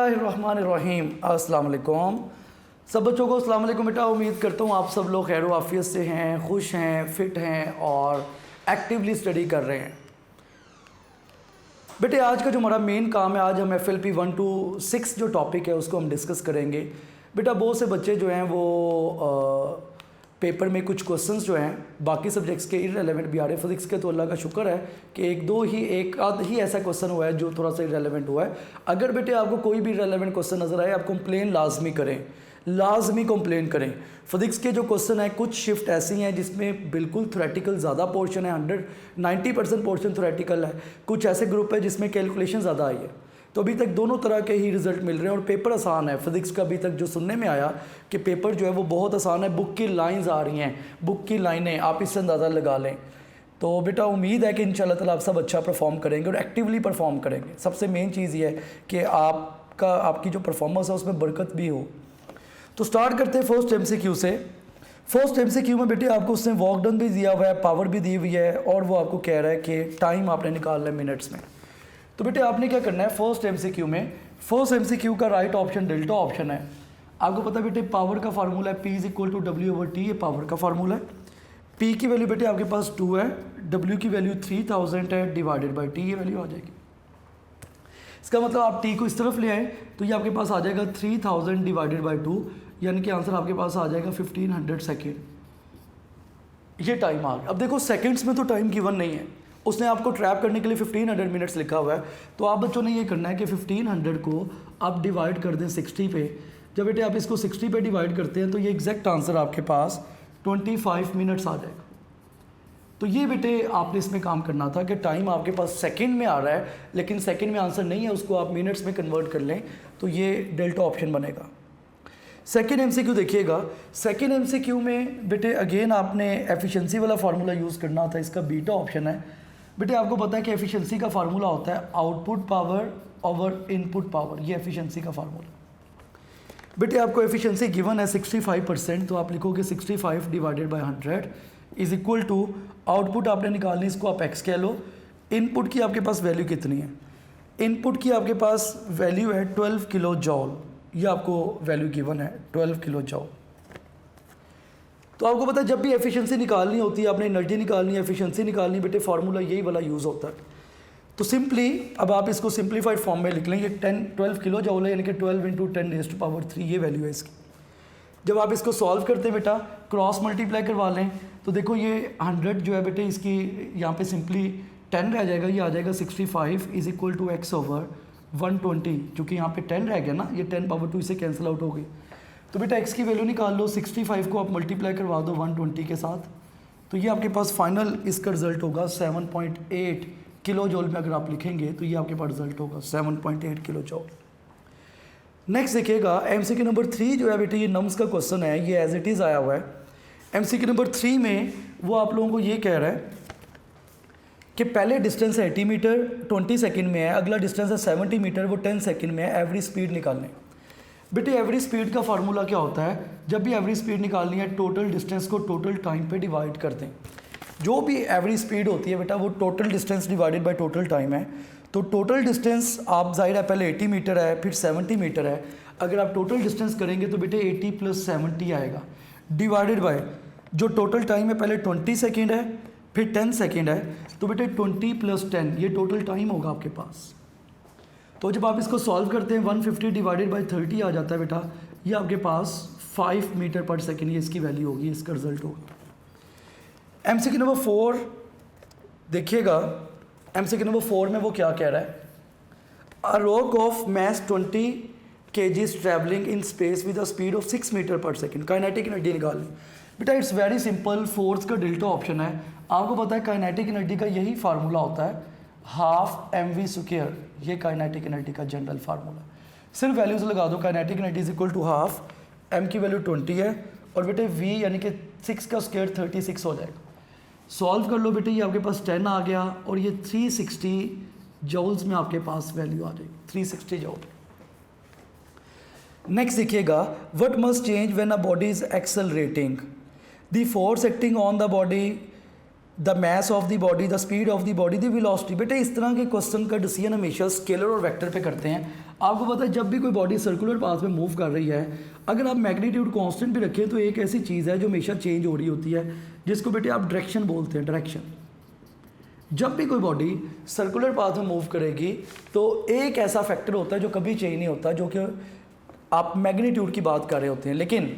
बिस्मिल्लाहिर्रहमानिर्रहीम। अस्सलाम वालेकुम सब बच्चों को। अस्सलाम वालेकुम बेटा। उम्मीद करता हूँ आप सब लोग खैर आफियत से हैं, खुश हैं, फिट हैं और एक्टिवली स्टडी कर रहे हैं। बेटे आज का जो हमारा मेन काम है, आज हम FLP 1 to 6 जो टॉपिक है उसको हम डिस्कस करेंगे। बेटा बहुत से बच्चे जो हैं वो पेपर में कुछ क्वेश्चंस जो हैं बाकी सब्जेक्ट्स के इररेलेवेंट भी आ रहे हैं। फिजिक्स के तो अल्लाह का शुक्र है कि एक आध ही ऐसा क्वेश्चन हुआ है जो थोड़ा सा इररेलेवेंट हुआ है। अगर बेटे आपको कोई भी इररेलेवेंट क्वेश्चन नज़र आए, आप कंप्लेन लाजमी करें, लाजमी कंप्लेन करें। फिजिक्स के जो क्वेश्चन है, कुछ शिफ्ट ऐसी हैं जिसमें बिल्कुल थ्योरेटिकल ज़्यादा पोर्शन है, 90% पोर्शन थ्योरेटिकल है। कुछ ऐसे ग्रुप है जिसमें कैलकुलेशन ज़्यादा आई है। तो अभी तक दोनों तरह के ही रिज़ल्ट मिल रहे हैं और पेपर आसान है। फिजिक्स का अभी तक जो सुनने में आया कि पेपर जो है वो बहुत आसान है। बुक की लाइंस आ रही हैं, बुक की लाइनें आप इससे अंदाज़ा लगा लें। तो बेटा उम्मीद है कि इंशाल्लाह ताला आप सब अच्छा परफॉर्म करेंगे और एक्टिवली परफॉर्म करेंगे। सबसे मेन चीज़ ये है कि आपकी जो परफॉर्मेंस है उसमें बरकत भी हो। तो स्टार्ट करते हैं फर्स्ट MCQ से। फर्स्ट MCQ में बेटे आपको उसने वर्क डन भी दिया हुआ है, पावर भी दी हुई है और वो आपको कह रहा है कि टाइम आपने निकालना है मिनट्स में। तो बेटे आपने क्या करना है फर्स्ट MCQ का राइट ऑप्शन डेल्टा ऑप्शन है। आपको पता है बेटे पावर का फार्मूला है P = W/T, ये पावर का फार्मूला है। P की वैल्यू बेटे आपके पास 2 है, W की वैल्यू 3000 है, डिवाइडेड बाई T ये वैल्यू आ जाएगी। इसका मतलब आप T को इस तरफ ले आए तो ये आपके पास आ जाएगा 3000 डिवाइडेड बाई 2, यानी कि आंसर आपके पास आ जाएगा 1500 सेकेंड। ये टाइम आ गया। अब देखो सेकंड्स में तो टाइम गिवन नहीं है, उसने आपको ट्रैप करने के लिए 1500 मिनट्स लिखा हुआ है। तो आप बच्चों ने ये करना है कि 1500 को आप डिवाइड कर दें 60 पे। जब बेटे आप इसको 60 पे डिवाइड करते हैं तो ये एग्जैक्ट आंसर आपके पास 25 मिनट्स आ जाएगा। तो ये बेटे आपने इसमें काम करना था कि टाइम आपके पास सेकंड में आ रहा है लेकिन सेकंड में आंसर नहीं है, उसको आप मिनट्स में कन्वर्ट कर लें तो ये डेल्टा ऑप्शन बनेगा। सेकेंड MCQ देखिएगा। सेकेंड MCQ में बेटे अगेन आपने एफिशिएंसी वाला फार्मूला यूज़ करना था, इसका बीटा ऑप्शन है। बेटे आपको पता है कि एफिशिएंसी का फार्मूला होता है output power over input power, ये एफिशिएंसी का फार्मूला। बेटे आपको एफिशिएंसी गिवन है 65%, तो आप लिखोगे 65 divided by 100 is equal to output आपने निकालनी, इसको आप x कह लो। इनपुट की आपके पास वैल्यू कितनी है? इनपुट की आपके पास वैल्यू है 12 किलो जॉल, ये आपको वैल्यू गिवन है 12 किलो जॉल। तो आपको पता है जब भी एफिशिएंसी निकालनी होती है, आपने एनर्जी निकालनी है, एफिशिएंसी निकालनी, बेटे फार्मूला यही वाला यूज़ होता है। तो सिंपली अब आप इसको सिंप्लीफाइड फॉर्म में लिख लें, ये 12 किलो जॉल है, यानी कि 12 × 10⁻³ ये वैल्यू है इसकी। जब आप इसको सॉल्व करते हैं बेटा, क्रॉस मल्टीप्लाई करवा लें तो देखो ये 100 जो है बेटे इसकी यहाँ पे सिंपली 10 रह जाएगा, ये आ जाएगा 65 इज इक्वल टू x/120। चूँकि यहाँ पे 10 रह गया ना, ये 10⁻² इसे कैंसिल आउट हो गई। तो बेटा x की वैल्यू निकाल लो, 65 को आप मल्टीप्लाई करवा दो 120 के साथ, तो ये आपके पास फाइनल इसका रिजल्ट होगा 7.8 किलो जॉल में अगर आप लिखेंगे तो ये आपके पास रिजल्ट होगा 7.8 किलो जॉल। नेक्स्ट देखिएगा MCQ नंबर 3 जो है बेटे ये नम्स का क्वेश्चन है, ये एज इट इज़ आया हुआ है। MCQ नंबर 3 में वो आप लोगों को ये कह रहा है कि पहले डिस्टेंस है 80 मीटर 20 सेकंड में है, अगला डिस्टेंस है 70 मीटर वो 10 सेकंड में है। एवरेज स्पीड निकालने। बेटे एवरेज स्पीड का फार्मूला क्या होता है? जब भी एवरेज स्पीड निकालनी है टोटल डिस्टेंस को टोटल टाइम पे डिवाइड कर दें। जो भी एवरेज स्पीड होती है बेटा वो total distance divided by total time है। तो टोटल डिस्टेंस आप जाहिर है पहले 80 मीटर है फिर 70 मीटर है, अगर आप टोटल डिस्टेंस करेंगे तो बेटे 80 + 70 आएगा, डिवाइडेड बाय जो टोटल टाइम है पहले 20 सेकेंड है फिर 10 सेकेंड है, तो बेटे 20 + 10 ये टोटल टाइम होगा आपके पास। तो जब आप इसको सॉल्व करते हैं 150 डिवाइडेड बाई 30 आ जाता है बेटा, ये आपके पास 5 मीटर पर सेकेंड ये इसकी वैल्यू होगी, इसका रिजल्ट होगा। MCQ नंबर 4 देखिएगा। MCQ नंबर 4 में वो क्या कह रहा है? A rock of mass 20 kg travelling in space with a speed of 6 metre per second, kinetic energy निकालनी। बेटा इट्स वेरी सिंपल, फोर्स का डेल्टा ऑप्शन है। आपको पता है काइनेटिक एनर्जी का यही फार्मूला होता है 12 mv², ये काइनेटिक एनर्जी का जनरल फार्मूला। सिर्फ वैल्यूज लगा दो, kinetic energy is equal to 12, m की वैल्यू 20 है और बेटे v यानी कि 6 का स्क्वायर 36 हो जाएगा। सॉल्व कर लो बेटे, ये आपके पास 10 आ गया और ये 360 जॉल्स में आपके पास वैल्यू आ जाएगी, 360 जॉल। नेक्स्ट देखिएगा, what must change when a body is accelerating? The force acting on the body, the mass of the body, the speed of the body, the velocity. बेटे इस तरह के क्वेश्चन का डिसीजन हमेशा स्केलर और vector पे करते हैं। आपको पता है जब भी कोई बॉडी सर्कुलर पाथ में मूव कर रही है, अगर आप मैग्नीट्यूड कांस्टेंट भी रखें तो एक ऐसी चीज़ है जो हमेशा चेंज हो रही होती है, जिसको बेटे आप डायरेक्शन बोलते हैं। डायरेक्शन, जब भी कोई बॉडी सर्कुलर पाथ में मूव करेगी तो एक ऐसा फैक्टर होता है जो कभी चेंज नहीं होता, जो कि आप मैग्नीट्यूड की बात कर रहे होते हैं। लेकिन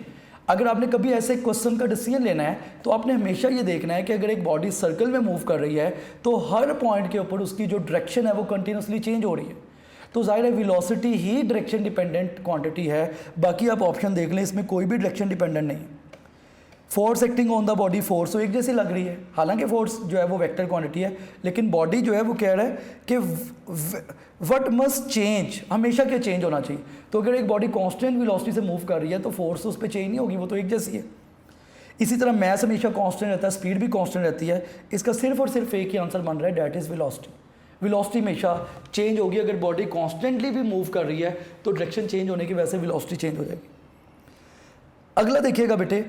अगर आपने कभी ऐसे क्वेश्चन का डिसीजन लेना है तो आपने हमेशा ये देखना है कि अगर एक बॉडी सर्कल में मूव कर रही है तो हर पॉइंट के ऊपर उसकी जो डायरेक्शन है वो कंटिन्यूसली चेंज हो रही है। तो जाहिर है वेलोसिटी ही डायरेक्शन डिपेंडेंट क्वांटिटी है, बाकी आप ऑप्शन देख लें, इसमें कोई भी डायरेक्शन डिपेंडेंट नहीं है। Force acting on the body, force तो एक जैसी लग रही है, हालांकि फोर्स जो है वो वेक्टर क्वांटिटी है, लेकिन बॉडी जो है वो कह रहा है कि व्हाट मस्ट चेंज, हमेशा क्या चेंज होना चाहिए। तो अगर एक बॉडी कांस्टेंट वेलोसिटी से मूव कर रही है तो फोर्स उस पर चेंज नहीं होगी, वो तो एक जैसी है। इसी तरह मैस हमेशा कांस्टेंट रहता है, स्पीड भी कांस्टेंट रहती है। इसका सिर्फ और सिर्फ एक ही आंसर बन रहा है, डैट इज़ वेलोसिटी। वेलोसिटी हमेशा चेंज होगी, अगर बॉडी कॉन्स्टेंटली भी मूव कर रही है तो डायरेक्शन चेंज होने की वजह से वेलोसिटी चेंज हो जाएगी। अगला देखिएगा बेटे,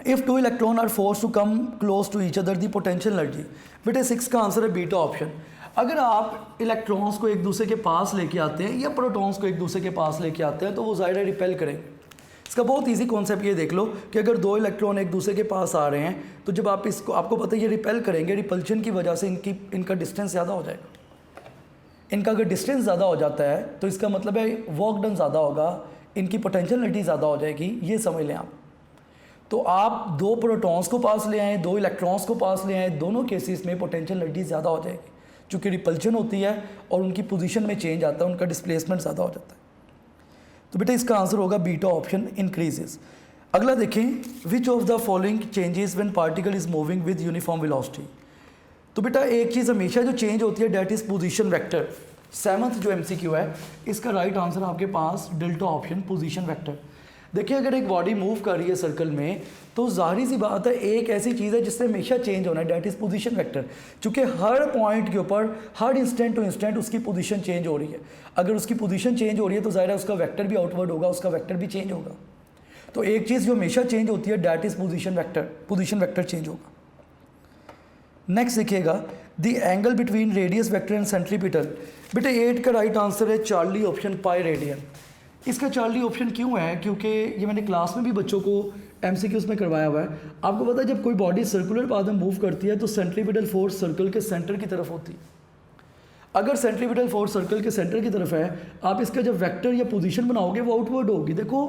if two electron are force to come close to each other the potential energy. बेटे 6 का आंसर है बीटा ऑप्शन। अगर आप इलेक्ट्रॉन्स को एक दूसरे के पास लेके आते हैं या प्रोटॉन्स को एक दूसरे के पास लेके आते हैं तो वो ज़ाहिर है रिपेल करेंगे। इसका बहुत इजी कॉन्सेप्ट ये देख लो कि अगर 2 इलेक्ट्रॉन एक दूसरे के पास आ रहे हैं तो जब आप इसको, आपको पता है ये रिपेल करेंगे, रिपल्शन की वजह से इनका डिस्टेंस ज़्यादा हो जाएगा। इनका अगर डिस्टेंस ज़्यादा हो जाता है तो इसका मतलब है वर्क डन ज़्यादा होगा, इनकी पोटेंशियल एनर्जी ज़्यादा हो जाएगी, ये समझ लें आप। तो आप 2 प्रोटॉन्स को पास ले आएँ, 2 इलेक्ट्रॉन्स को पास ले आएँ, दोनों केसेस में पोटेंशियल एनर्जी ज़्यादा हो जाएगी, चूँकि रिपल्शन होती है और उनकी पोजीशन में चेंज आता है, उनका डिस्प्लेसमेंट ज़्यादा हो जाता है। तो बेटा इसका आंसर होगा बीटा ऑप्शन, इंक्रीजेस। अगला देखें, which of the following changes when particle is moving with uniform velocity. तो बेटा एक चीज़ हमेशा जो चेंज होती है that is position vector. 7th जो MCQ है इसका राइट आंसर आपके पास डेल्टा ऑप्शन, पोजीशन वेक्टर। देखिए अगर एक बॉडी मूव कर रही है सर्कल में तो जाहिर सी बात है एक ऐसी चीज़ है जिससे हमेशा चेंज होना है, डैट इज़ पोजीशन वेक्टर। चूँकि हर पॉइंट के ऊपर हर इंस्टेंट टू इंस्टेंट उसकी पोजीशन चेंज हो रही है। अगर उसकी पोजीशन चेंज हो रही है तो जाहिर है उसका वेक्टर भी आउटवर्ड होगा, उसका वेक्टर भी चेंज होगा। तो एक चीज़ जो हमेशा चेंज होती है that is position vector, position vector change होगा। नेक्स्ट देखिएगा, the angle between radius vector and centripetal. बेटे 8 का राइट आंसर है चार्ली ऑप्शन, पाई रेडियन। इसका चार्ली ऑप्शन क्यों है? क्योंकि ये मैंने क्लास में भी बच्चों को MCQs में करवाया हुआ है। आपको पता है जब कोई बॉडी सर्कुलर पाथ में मूव करती है तो सेंट्रीपिटल फोर्स सर्कल के सेंटर की तरफ होती है। अगर सेंट्रीपिटल फोर्स सर्कल के सेंटर की तरफ है, आप इसका जब वेक्टर या पोजीशन बनाओगे वो आउटवर्ड होगी। देखो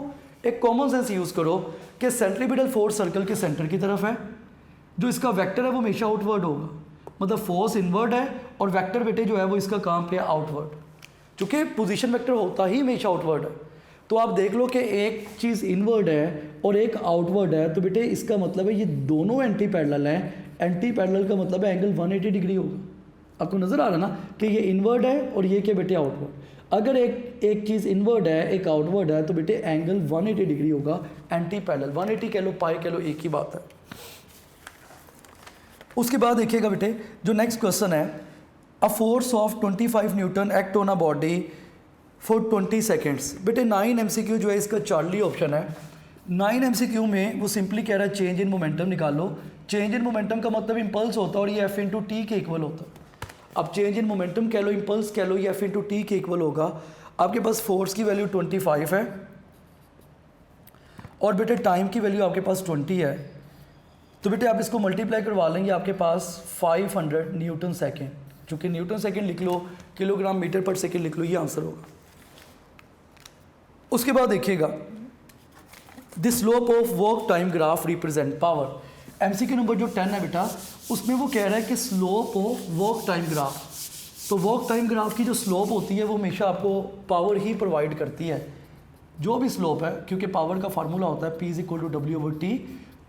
एक कॉमन सेंस यूज़ करो कि सेंट्रीपिटल फोर्स सर्कल के सेंटर की तरफ है, जो इसका वेक्टर है वो हमेशा आउटवर्ड होगा, मतलब फोर्स इनवर्ड है और वेक्टर बेटे जो है वो इसका काम पे आउटवर्ड, क्योंकि पोजीशन वेक्टर होता ही हमेशा आउटवर्ड है। तो आप देख लो कि एक चीज़ इनवर्ड है और एक आउटवर्ड है, तो बेटे इसका मतलब है ये दोनों एंटी पैरेलल हैं। एंटी पैरेलल का मतलब है एंगल 180 डिग्री होगा। आपको नज़र आ रहा ना कि ये इनवर्ड है और ये क्या बेटे आउटवर्ड। अगर एक चीज़ इनवर्ड है एक आउटवर्ड है तो बेटे एंगल 180 डिग्री होगा, एंटी पैरेलल। 180 कह लो, पाई कह लो, एक ही बात है। उसके बाद देखिएगा बेटे जो नेक्स्ट क्वेश्चन है, a force of 25 Newton act on a body for 20 seconds. बेटे 9 MCQ जो है इसका चार्ली ऑप्शन है। 9 MCQ में वो सिंपली कह रहा है चेंज इन मोमेंटम निकाल लो। चेंज इन मोमेंटम का मतलब इम्पल्स होता है और ये F/t के इक्वल होता है। अब चेंज इन मोमेंटम कह लो, इम्पल्स कह लो, ये F/t के इक्वल होगा। आपके पास फोर्स की वैल्यू 25 है और बेटे टाइम की वैल्यू आपके पास 20 है। तो बेटे आप इसको मल्टीप्लाई करवा लेंगे, आपके पास 500 न्यूटन सेकेंड, चूँकि न्यूटन सेकेंड लिख लो, किलोग्राम मीटर पर सेकेंड लिख लो, ये आंसर होगा। उसके बाद देखिएगा, the slope of work time graph represent power. MCQ number जो 10 है बेटा उसमें वो कह रहा है कि slope of work time graph. तो वर्क टाइम ग्राफ की जो स्लोप होती है वो हमेशा आपको पावर ही प्रोवाइड करती है, जो भी स्लोप है, क्योंकि पावर का फार्मूला होता है P = W/T।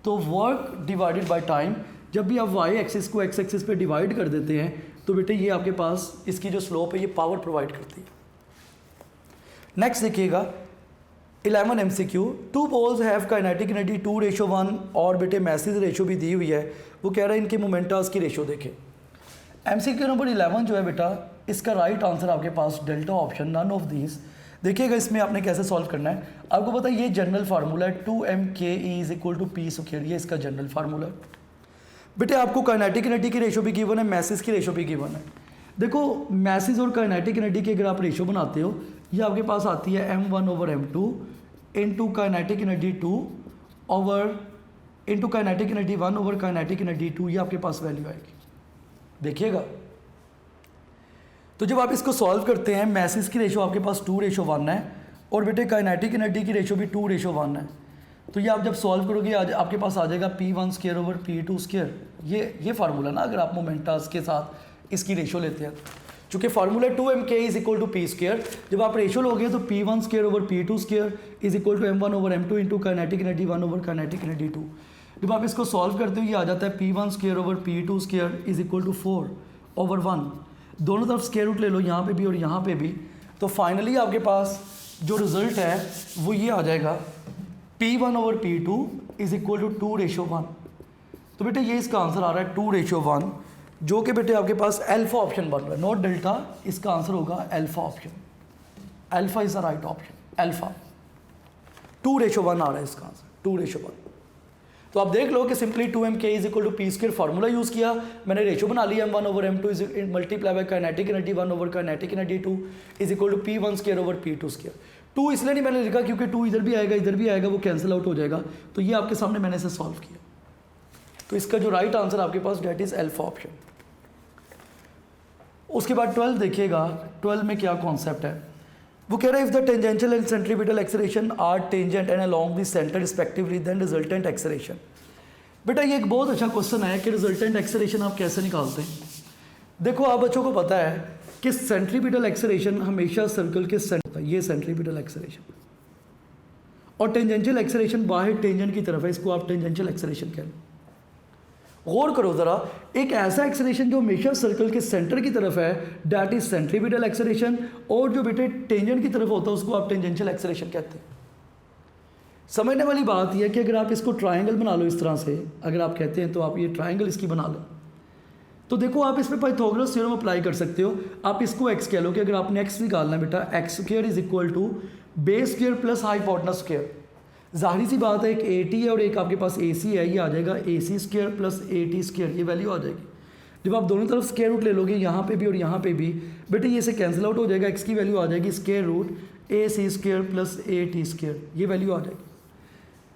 तो वर्क डिवाइडेड बाय टाइम, जब भी आप y एक्सिस को x एक्सिस पे डिवाइड कर देते हैं तो बेटे ये आपके पास इसकी जो स्लोप है ये पावर प्रोवाइड करती है। नेक्स्ट देखिएगा 11 MCQ, 2 poles have kinetic energy 2:1 और बेटे मैसेज रेशो भी दी हुई है। वो कह रहा है इनके मोमेंटास की रेशो देखें। MCQ नंबर 11 जो है बेटा इसका राइट आंसर आपके पास delta option, none of these. देखिएगा इसमें आपने कैसे सॉल्व करना है। आपको पता है ये जनरल फार्मूला है 2mke = p², ये इसका जनरल फार्मूला है। बेटे आपको काइनेटिक एनर्जी की रेशो भी गिवन है, मैसेज की रेशो भी गिवन है। देखो मैसेज और काइनेटिक एनर्जी की अगर आप रेशो बनाते हो, ये आपके पास आती है m1/m2 into kinetic energy 2 over into kinetic energy 1 over kinetic energy 2, ये आपके पास वैल्यू आएगी। देखिएगा, तो जब आप इसको सॉल्व करते हैं, मैसेज की रेशो आपके पास 2:1 है और बेटे काइनेटिक एनर्जी की रेशो भी 2:1 है। तो ये आप जब सॉल्व करोगे आज आपके पास आ जाएगा p1² ओवर p2²। ये फार्मूला ना, अगर आप मोमेंटस के साथ इसकी रेशो लेते हैं, चूँकि फार्मूला 2mk = p², जब आप रेशो लोगे तो p1² over p2² = m1/m2 into kinetic energy 1 over kinetic energy 2। जब आप इसको सॉल्व करते हो ये आ जाता है p1² ओवर p2² = 4/1। दोनों तरफ स्क्वायर रूट ले लो, यहाँ पे भी और यहाँ पे भी, तो फाइनली आपके पास जो रिजल्ट है वो ये आ जाएगा p1 ओवर p2 = 2:1। तो बेटे ये इसका आंसर आ रहा है 2:1, जो कि बेटे आपके पास अल्फा ऑप्शन बन रहा है, नॉट डेल्टा। इसका आंसर होगा alpha option. Alpha is the right option, alpha 2:1 आ रहा है इसका आंसर, 2:1। तो आप देख लो कि simply 2mk = p² formula use किया, मैंने रेशो बना लिया m1/m2 multiply by kinetic energy 1 over kinetic energy 2 = p1² over p2²। 2 इसलिए नहीं मैंने लिखा क्योंकि 2 इधर भी आएगा, वो कैंसिल आउट हो जाएगा। तो ये आपके सामने मैंने इसे सॉल्व किया। तो इसका जो राइट आंसर आपके पास डेट इज़ अल्फा ऑप्शन। उसके बाद 12 देखिएगा, 12 में क्या कॉन्सेप्ट है, वो कह रहा है if the tangential and centripetal acceleration are tangent and along the centre respectively then resultant acceleration. बेटा ये एक बहुत अच्छा क्वेश्चन है कि रिजल्टेंट एक्सेलरेशन आप कैसे निकालते हैं। देखो आप बच्चों को पता है कि सेंट्रीपिटल एक्सेलरेशन हमेशा सर्कल के सेंटर, ये सेंट्रीपिटल एक्सेलरेशन, और टेंजेंशियल एक्सेलरेशन बाहर टेंजेंट की तरफ है, इसको आप टेंजेंशियल एक्सेलरेशन कह लो। गौर करो ज़रा, एक ऐसा एक्सेलरेशन जो हमेशा सर्कल के सेंटर की तरफ है दैट इज सेंट्रीपिटल एक्सेलरेशन, और जो बेटे टेंजेंट की तरफ होता है उसको आप टेंजेंशियल एक्सेलरेशन कहते हैं। समझने वाली बात यह है कि अगर आप इसको ट्रायंगल बना लो इस तरह से, अगर आप कहते हैं तो आप ये ट्रायंगल इसकी बना लो, तो देखो आप इस पर पाइथागोरस थ्योरम अप्लाई कर सकते हो। आप इसको x कह लो कि अगर आपने x निकालना है बेटा, x² = बेस² प्लस हाइपोटेनस स्क्वायर। जाहिर सी बात है एक AT है और एक आपके पास AC है, ये आ जाएगा AC² प्लस AT², ये वैल्यू आ जाएगी। जब आप दोनों तरफ स्क्वायर रूट ले लोगे, यहाँ पे भी और यहाँ पे भी, बेटे ये से कैंसिल आउट हो जाएगा, x की वैल्यू आ जाएगी √AC² प्लस AT², ये वैल्यू आ जाएगी।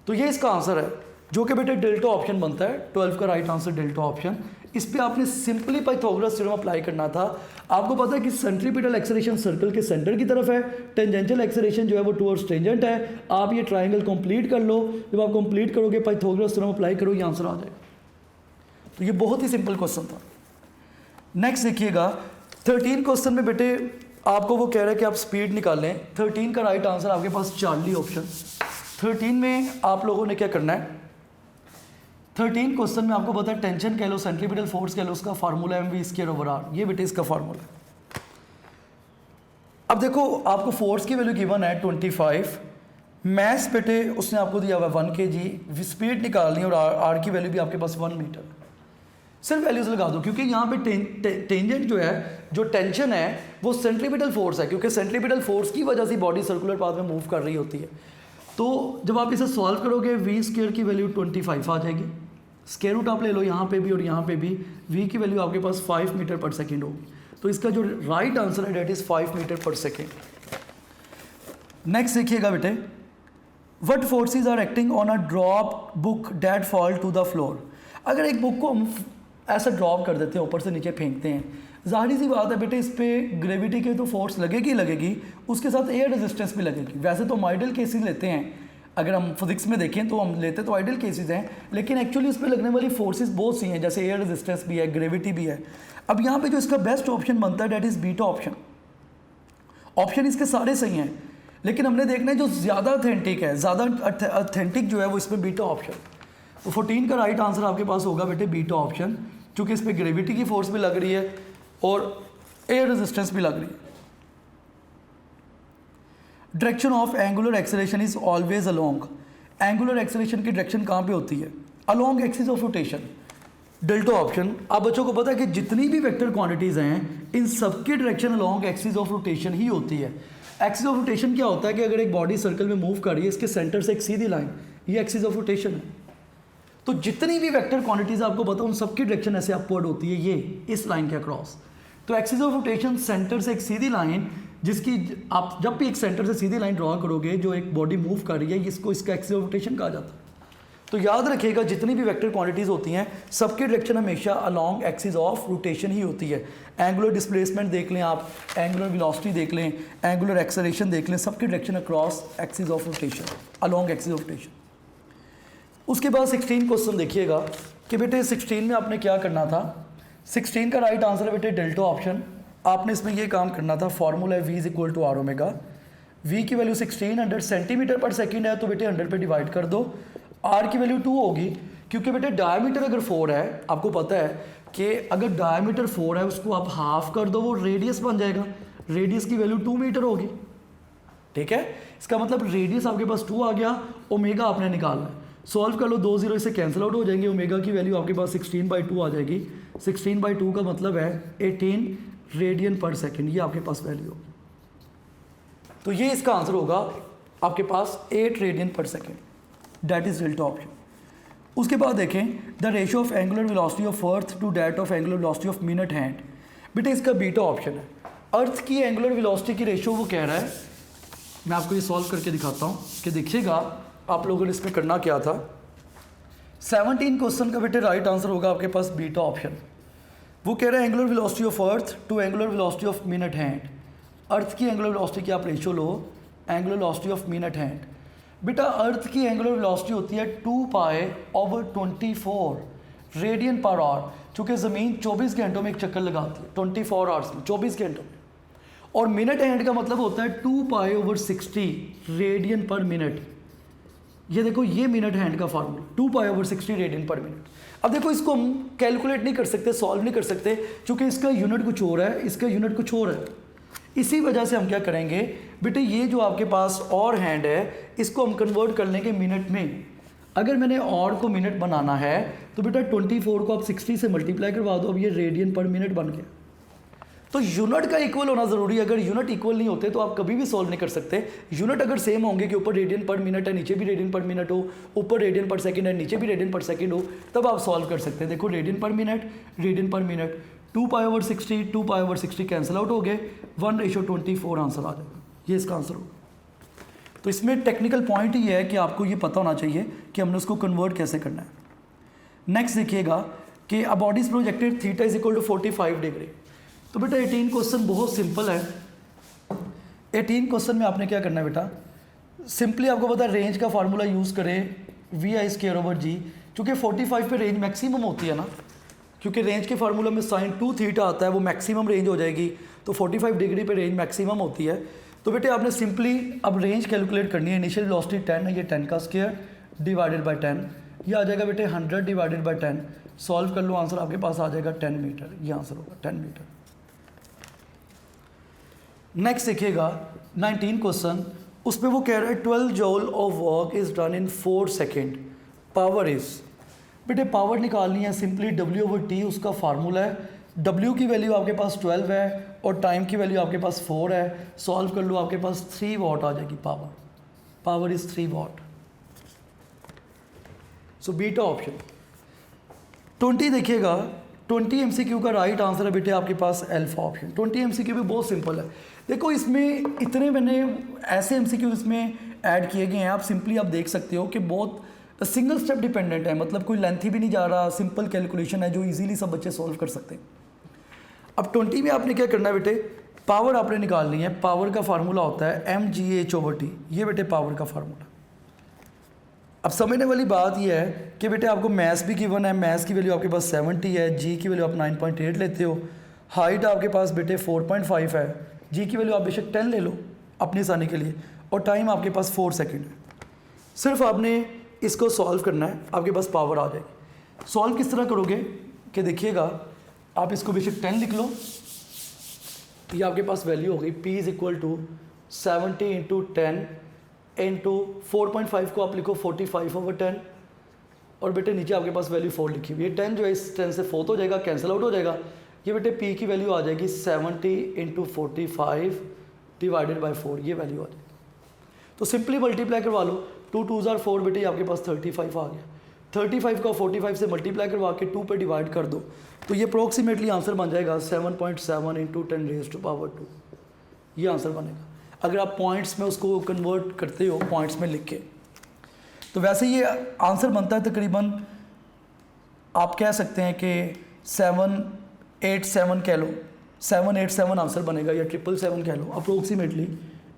तो ये इसका आंसर है, जो कि बेटे डेल्टा ऑप्शन बनता है। 12 का राइट आंसर डेल्टा ऑप्शन। इस पर आपने सिंपली पाइथागोरस थ्योरम अप्लाई करना था। आपको पता है कि सेंट्रीपिटल एक्सेलरेशन सर्कल के सेंटर की तरफ है, टेंजेंशियल एक्सेलरेशन जो है वो टुवर्ड्स टेंजेंट है। आप ये ट्रायंगल कंप्लीट कर लो, जब आप कंप्लीट करोगे पाइथागोरस थ्योरम अप्लाई करो, ये आंसर आ जाएगा। तो ये बहुत ही सिंपल क्वेश्चन था। नेक्स्ट देखिएगा 13 क्वेश्चन में बेटे आपको वो कह रहा है कि आप स्पीड निकालें। 13 का राइट आंसर आपके पास चार्ली ऑप्शन। 13 में आप लोगों ने क्या करना है, 13 क्वेश्चन में आपको पता है टेंशन कह लो, सेंट्रीपिटल फोर्स कह लो, उसका फार्मूला mv²/r, ये बेटे इसका फार्मूला है। अब देखो आपको फोर्स की वैल्यू गिवन है 25, मैस बेटे उसने आपको दिया हुआ 1 kg, स्पीड निकालनी और आर की वैल्यू भी आपके पास 1 मीटर। सिर्फ वैल्यूज लगा दो, क्योंकि यहाँ पे टेंजेंट जो है, जो टेंशन है वो सेंट्रीपिटल फोर्स है, क्योंकि सेंट्रीपिटल फोर्स की वजह से बॉडी सर्कुलर पाथ में मूव कर रही होती है। तो जब आप इसे सॉल्व करोगे v² की वैल्यू 25 आ जाएगी। स्क्वायर रूट आप ले लो यहाँ पे भी और यहाँ पे भी, v की वैल्यू आपके पास 5 मीटर पर सेकेंड होगी। तो इसका जो राइट आंसर है that is 5 metre per second. Next देखिएगा बेटे, what forces are acting on a drop book that fall to the floor. अगर एक बुक को हम ऐसा ड्रॉप कर देते हैं, ऊपर से नीचे फेंकते हैं, जाहिर सी बात है बेटे इस पर ग्रेविटी की तो फोर्स लगेगी, उसके साथ एयर रेजिस्टेंस भी लगेगी। वैसे तो हम आइडियल केसेस लेते हैं, अगर हम फिजिक्स में देखें तो हम लेते तो आइडियल केसेस हैं, लेकिन एक्चुअली इस पर लगने वाली फोर्सेस बहुत सी हैं, जैसे एयर रेजिस्टेंस भी है, ग्रेविटी भी है। अब यहाँ पे जो इसका बेस्ट ऑप्शन बनता है that is beta option. Option इसके सारे सही हैं, लेकिन हमने देखना है जो ज़्यादा ऑथेंटिक है, ज़्यादा ऑथेंटिक जो है वो इसमें बीटा ऑप्शन। तो 14 का राइट आंसर आपके पास होगा बेटे बीटा ऑप्शन, क्योंकि इस पर ग्रेविटी की फोर्स भी लग रही है और एयर रेजिस्टेंस भी लग रही है। Direction of angular acceleration is always along. Angular acceleration की डायरेक्शन कहाँ पे होती है? Along axis of rotation, delta option. आप बच्चों को पता है कि जितनी भी वेक्टर क्वांटिटीज़ हैं इन सबकी direction along axis of rotation ही होती है। एक्सिस ऑफ रोटेशन क्या होता है कि अगर एक बॉडी सर्कल में मूव कर रही है, इसके सेंटर से एक सीधी लाइन, ये एक्सिस ऑफ रोटेशन है। तो जितनी भी वेक्टर क्वांटिटीज़ आपको पता है उन सबकी डायरेक्शन ऐसे अपवर्ड होती है, ये इस लाइन के अक्रॉस। तो एक्सिस ऑफ रोटेशन सेंटर से एक सीधी लाइन, जिसकी आप जब भी एक सेंटर से सीधी लाइन ड्रॉ करोगे जो एक बॉडी मूव कर रही है, इसको इसका एक्सिस ऑफ रोटेशन कहा जाता है। तो याद रखिएगा जितनी भी वेक्टर क्वांटिटीज़ होती हैं सबकी डायरेक्शन हमेशा अलोंग एक्सिस ऑफ रोटेशन ही होती है। एंगुलर डिस्प्लेसमेंट देख लें आप, एंगुलर वेलोसिटी देख लें, एंगुलर एक्सेलरेशन देख लें, सबकी direction across axis of rotation, along axis of rotation. उसके बाद 16 क्वेश्चन देखिएगा कि बेटे 16 में आपने क्या करना था। 16 का राइट आंसर है बेटे डेल्टा ऑप्शन। आपने इसमें ये काम करना था, फॉर्मूला है V equal to r omega. V की वैल्यू 1600 सेंटीमीटर पर सेकेंड है तो बेटे 100 पे डिवाइड कर दो। R की वैल्यू 2 होगी क्योंकि बेटे डायमीटर अगर 4 है, आपको पता है कि अगर डायमीटर 4 है उसको आप हाफ कर दो, वो रेडियस बन जाएगा। रेडियस की वैल्यू 2 मीटर होगी, ठीक है। इसका मतलब रेडियस आपके पास 2 आ गया, ओमेगा आपने निकालना है। सॉल्व कर लो, 2 0 इससे कैंसिल आउट हो जाएंगे। ओमेगा की वैल्यू आपके पास 16/2 आ जाएगी। 16/2 का मतलब है 18 रेडियन पर सेकेंड, ये आपके पास वैल्यू होगी। तो ये इसका आंसर होगा आपके पास 8 radian per second, that is delta option. उसके बाद देखें the ratio of angular velocity of earth to that of angular velocity of minute hand. बेटे इसका बीटा ऑप्शन है। अर्थ की एंगुलर वेलोसिटी की रेशियो वो कह रहा है, मैं आपको ये सॉल्व करके दिखाता हूँ कि देखिएगा आप लोगों ने इसमें करना क्या था। 17 क्वेश्चन का बेटे राइट आंसर होगा आपके पास बीटा ऑप्शन। वो कह रहा है angular velocity of earth to angular velocity of minute hand. Earth की एंगुलर वेलोसिटी की आप रेशियो लो, angular velocity of minute hand. बेटा अर्थ की एंगुलर वेलोसिटी होती है 2π/24 रेडियन पर आवर, चूँकि ज़मीन 24 घंटों में एक चक्कर लगाती है, 24 आवर्स में, 24 घंटों में। और मिनट हैंड का मतलब होता है 2π/60 रेडियन पर मिनट। ये देखो ये मिनट हैंड का फार्मूला 2π/60 रेडियन पर मिनट। अब देखो इसको हम कैलकुलेट नहीं कर सकते, सॉल्व नहीं कर सकते, क्योंकि इसका यूनिट कुछ और है, इसका यूनिट कुछ और है। इसी वजह से हम क्या करेंगे बेटे, ये जो आपके पास और हैंड है इसको हम कन्वर्ट कर लेंगे मिनट में। अगर मैंने और को मिनट बनाना है तो बेटा 24 को आप 60 से मल्टीप्लाई करवा दो, अब ये रेडियन पर मिनट बन गया। तो यूनिट का इक्वल होना ज़रूरी है। अगर यूनिट इक्वल नहीं होते तो आप कभी भी सॉल्व नहीं कर सकते। यूनिट अगर सेम होंगे कि ऊपर रेडियन पर मिनट है, नीचे भी रेडियन पर मिनट हो, ऊपर रेडियन पर सेकंड है, नीचे भी रेडियन पर सेकंड हो, तब आप सॉल्व कर सकते हैं। देखो रेडियन पर मिनट, 2π/60, 2π/60 कैंसिल आउट हो गए, 1:24 आंसर आ जाएगा। ये इसका आंसर होगा। तो इसमें टेक्निकल पॉइंट ये है कि आपको ये पता होना चाहिए कि हमने उसको कन्वर्ट कैसे करना है। नेक्स्ट देखिएगा कि a body is projected theta is equal to 45 degree. तो बेटा 18 क्वेश्चन बहुत सिंपल है। 18 क्वेश्चन में आपने क्या करना है बेटा, सिंपली आपको पता है रेंज का फार्मूला यूज़ करें VI²/G। चूँकि 45 पे रेंज मैक्सिमम होती है ना, क्योंकि रेंज के फार्मूला में sin 2 थीटा आता है, वो मैक्सिमम रेंज हो जाएगी। तो 45 डिग्री पे रेंज मैक्सिमम होती है। तो बेटे आपने सिंपली अब रेंज कैलकुलेट करनी है। इनिशियल वेलोसिटी 10 है, ये 10 का स्क्वायर डिवाइडेड बाय 10, ये आ जाएगा बेटे 100 डिवाइडेड बाय 10। सॉल्व कर लो, आंसर आपके पास आ जाएगा 10 मीटर। ये आंसर होगा 10 मीटर। नेक्स्ट देखिएगा 19 क्वेश्चन, उसमें वो कह रहा है 12 joule of work is done in 4 second, power is. बेटे पावर निकालनी है, सिंपली W/T उसका फार्मूला है। W की वैल्यू आपके पास 12 है और टाइम की वैल्यू आपके पास 4 है। सॉल्व कर लो, आपके पास 3 वाट आ जाएगी power. Power is 3 watt. So beta option. 20 देखिएगा, 20 MCQ का राइट आंसर है बेटे आपके पास अल्फा ऑप्शन। 20 MCQ भी बहुत सिंपल है। देखो इसमें इतने मैंने ऐसे MCQ इसमें ऐड किए गए हैं, आप सिंपली आप देख सकते हो कि बहुत सिंगल स्टेप डिपेंडेंट है, मतलब कोई लेंथी भी नहीं जा रहा, सिंपल कैलकुलेशन है जो इजीली सब बच्चे सॉल्व कर सकते हैं। अब 20 में आपने क्या करना है बेटे, पावर आपने निकालनी है। पावर का फार्मूला होता है mgh/T, ये बेटे पावर का फार्मूला। अब समझने वाली बात यह है कि बेटे आपको मैथ्स भी गिवन है, मैथ्स की वैल्यू आपके पास 70 है, जी की वैल्यू आप 9.8 लेते हो, हाइट आपके पास बेटे 4.5 है, जी की वैल्यू आप बेशक 10 ले लो अपनी आसानी के लिए, और टाइम आपके पास 4 सेकेंड है। सिर्फ आपने इसको सॉल्व करना है, आपके पास पावर आ जाएगी। सॉल्व किस तरह करोगे कि देखिएगा, आप इसको बेशक 10 लिख लो, ये आपके पास वैल्यू होगी P is equal to 70 into 10 into 4.5 को आप लिखो 45/10, और बेटे नीचे आपके पास वैल्यू 4 लिखी हुई है। 10 जो है इस 10 से 4 हो जाएगा, कैंसिल आउट हो जाएगा। ये बेटे P की वैल्यू आ जाएगी 70 इंटू 45 डिवाइडेड बाई 4, ये वैल्यू आ जाएगी। तो सिंपली मल्टीप्लाई करवा लो, 2 2 4 बेटे आपके पास 35 आ गया। 35 का 45 से मल्टीप्लाई करवा के 2 पे डिवाइड कर दो तो ये अप्रोक्सीमेटली आंसर बन जाएगा 7.7 इंटू 10⁻²2। ये आंसर बनेगा अगर आप पॉइंट्स में उसको कन्वर्ट करते हो पॉइंट्स में लिख के। तो वैसे ये आंसर बनता है तकरीबन आप कह सकते हैं कि 787 कह लो, 787 आंसर बनेगा या 777 कह लो, अप्रोक्सीमेटली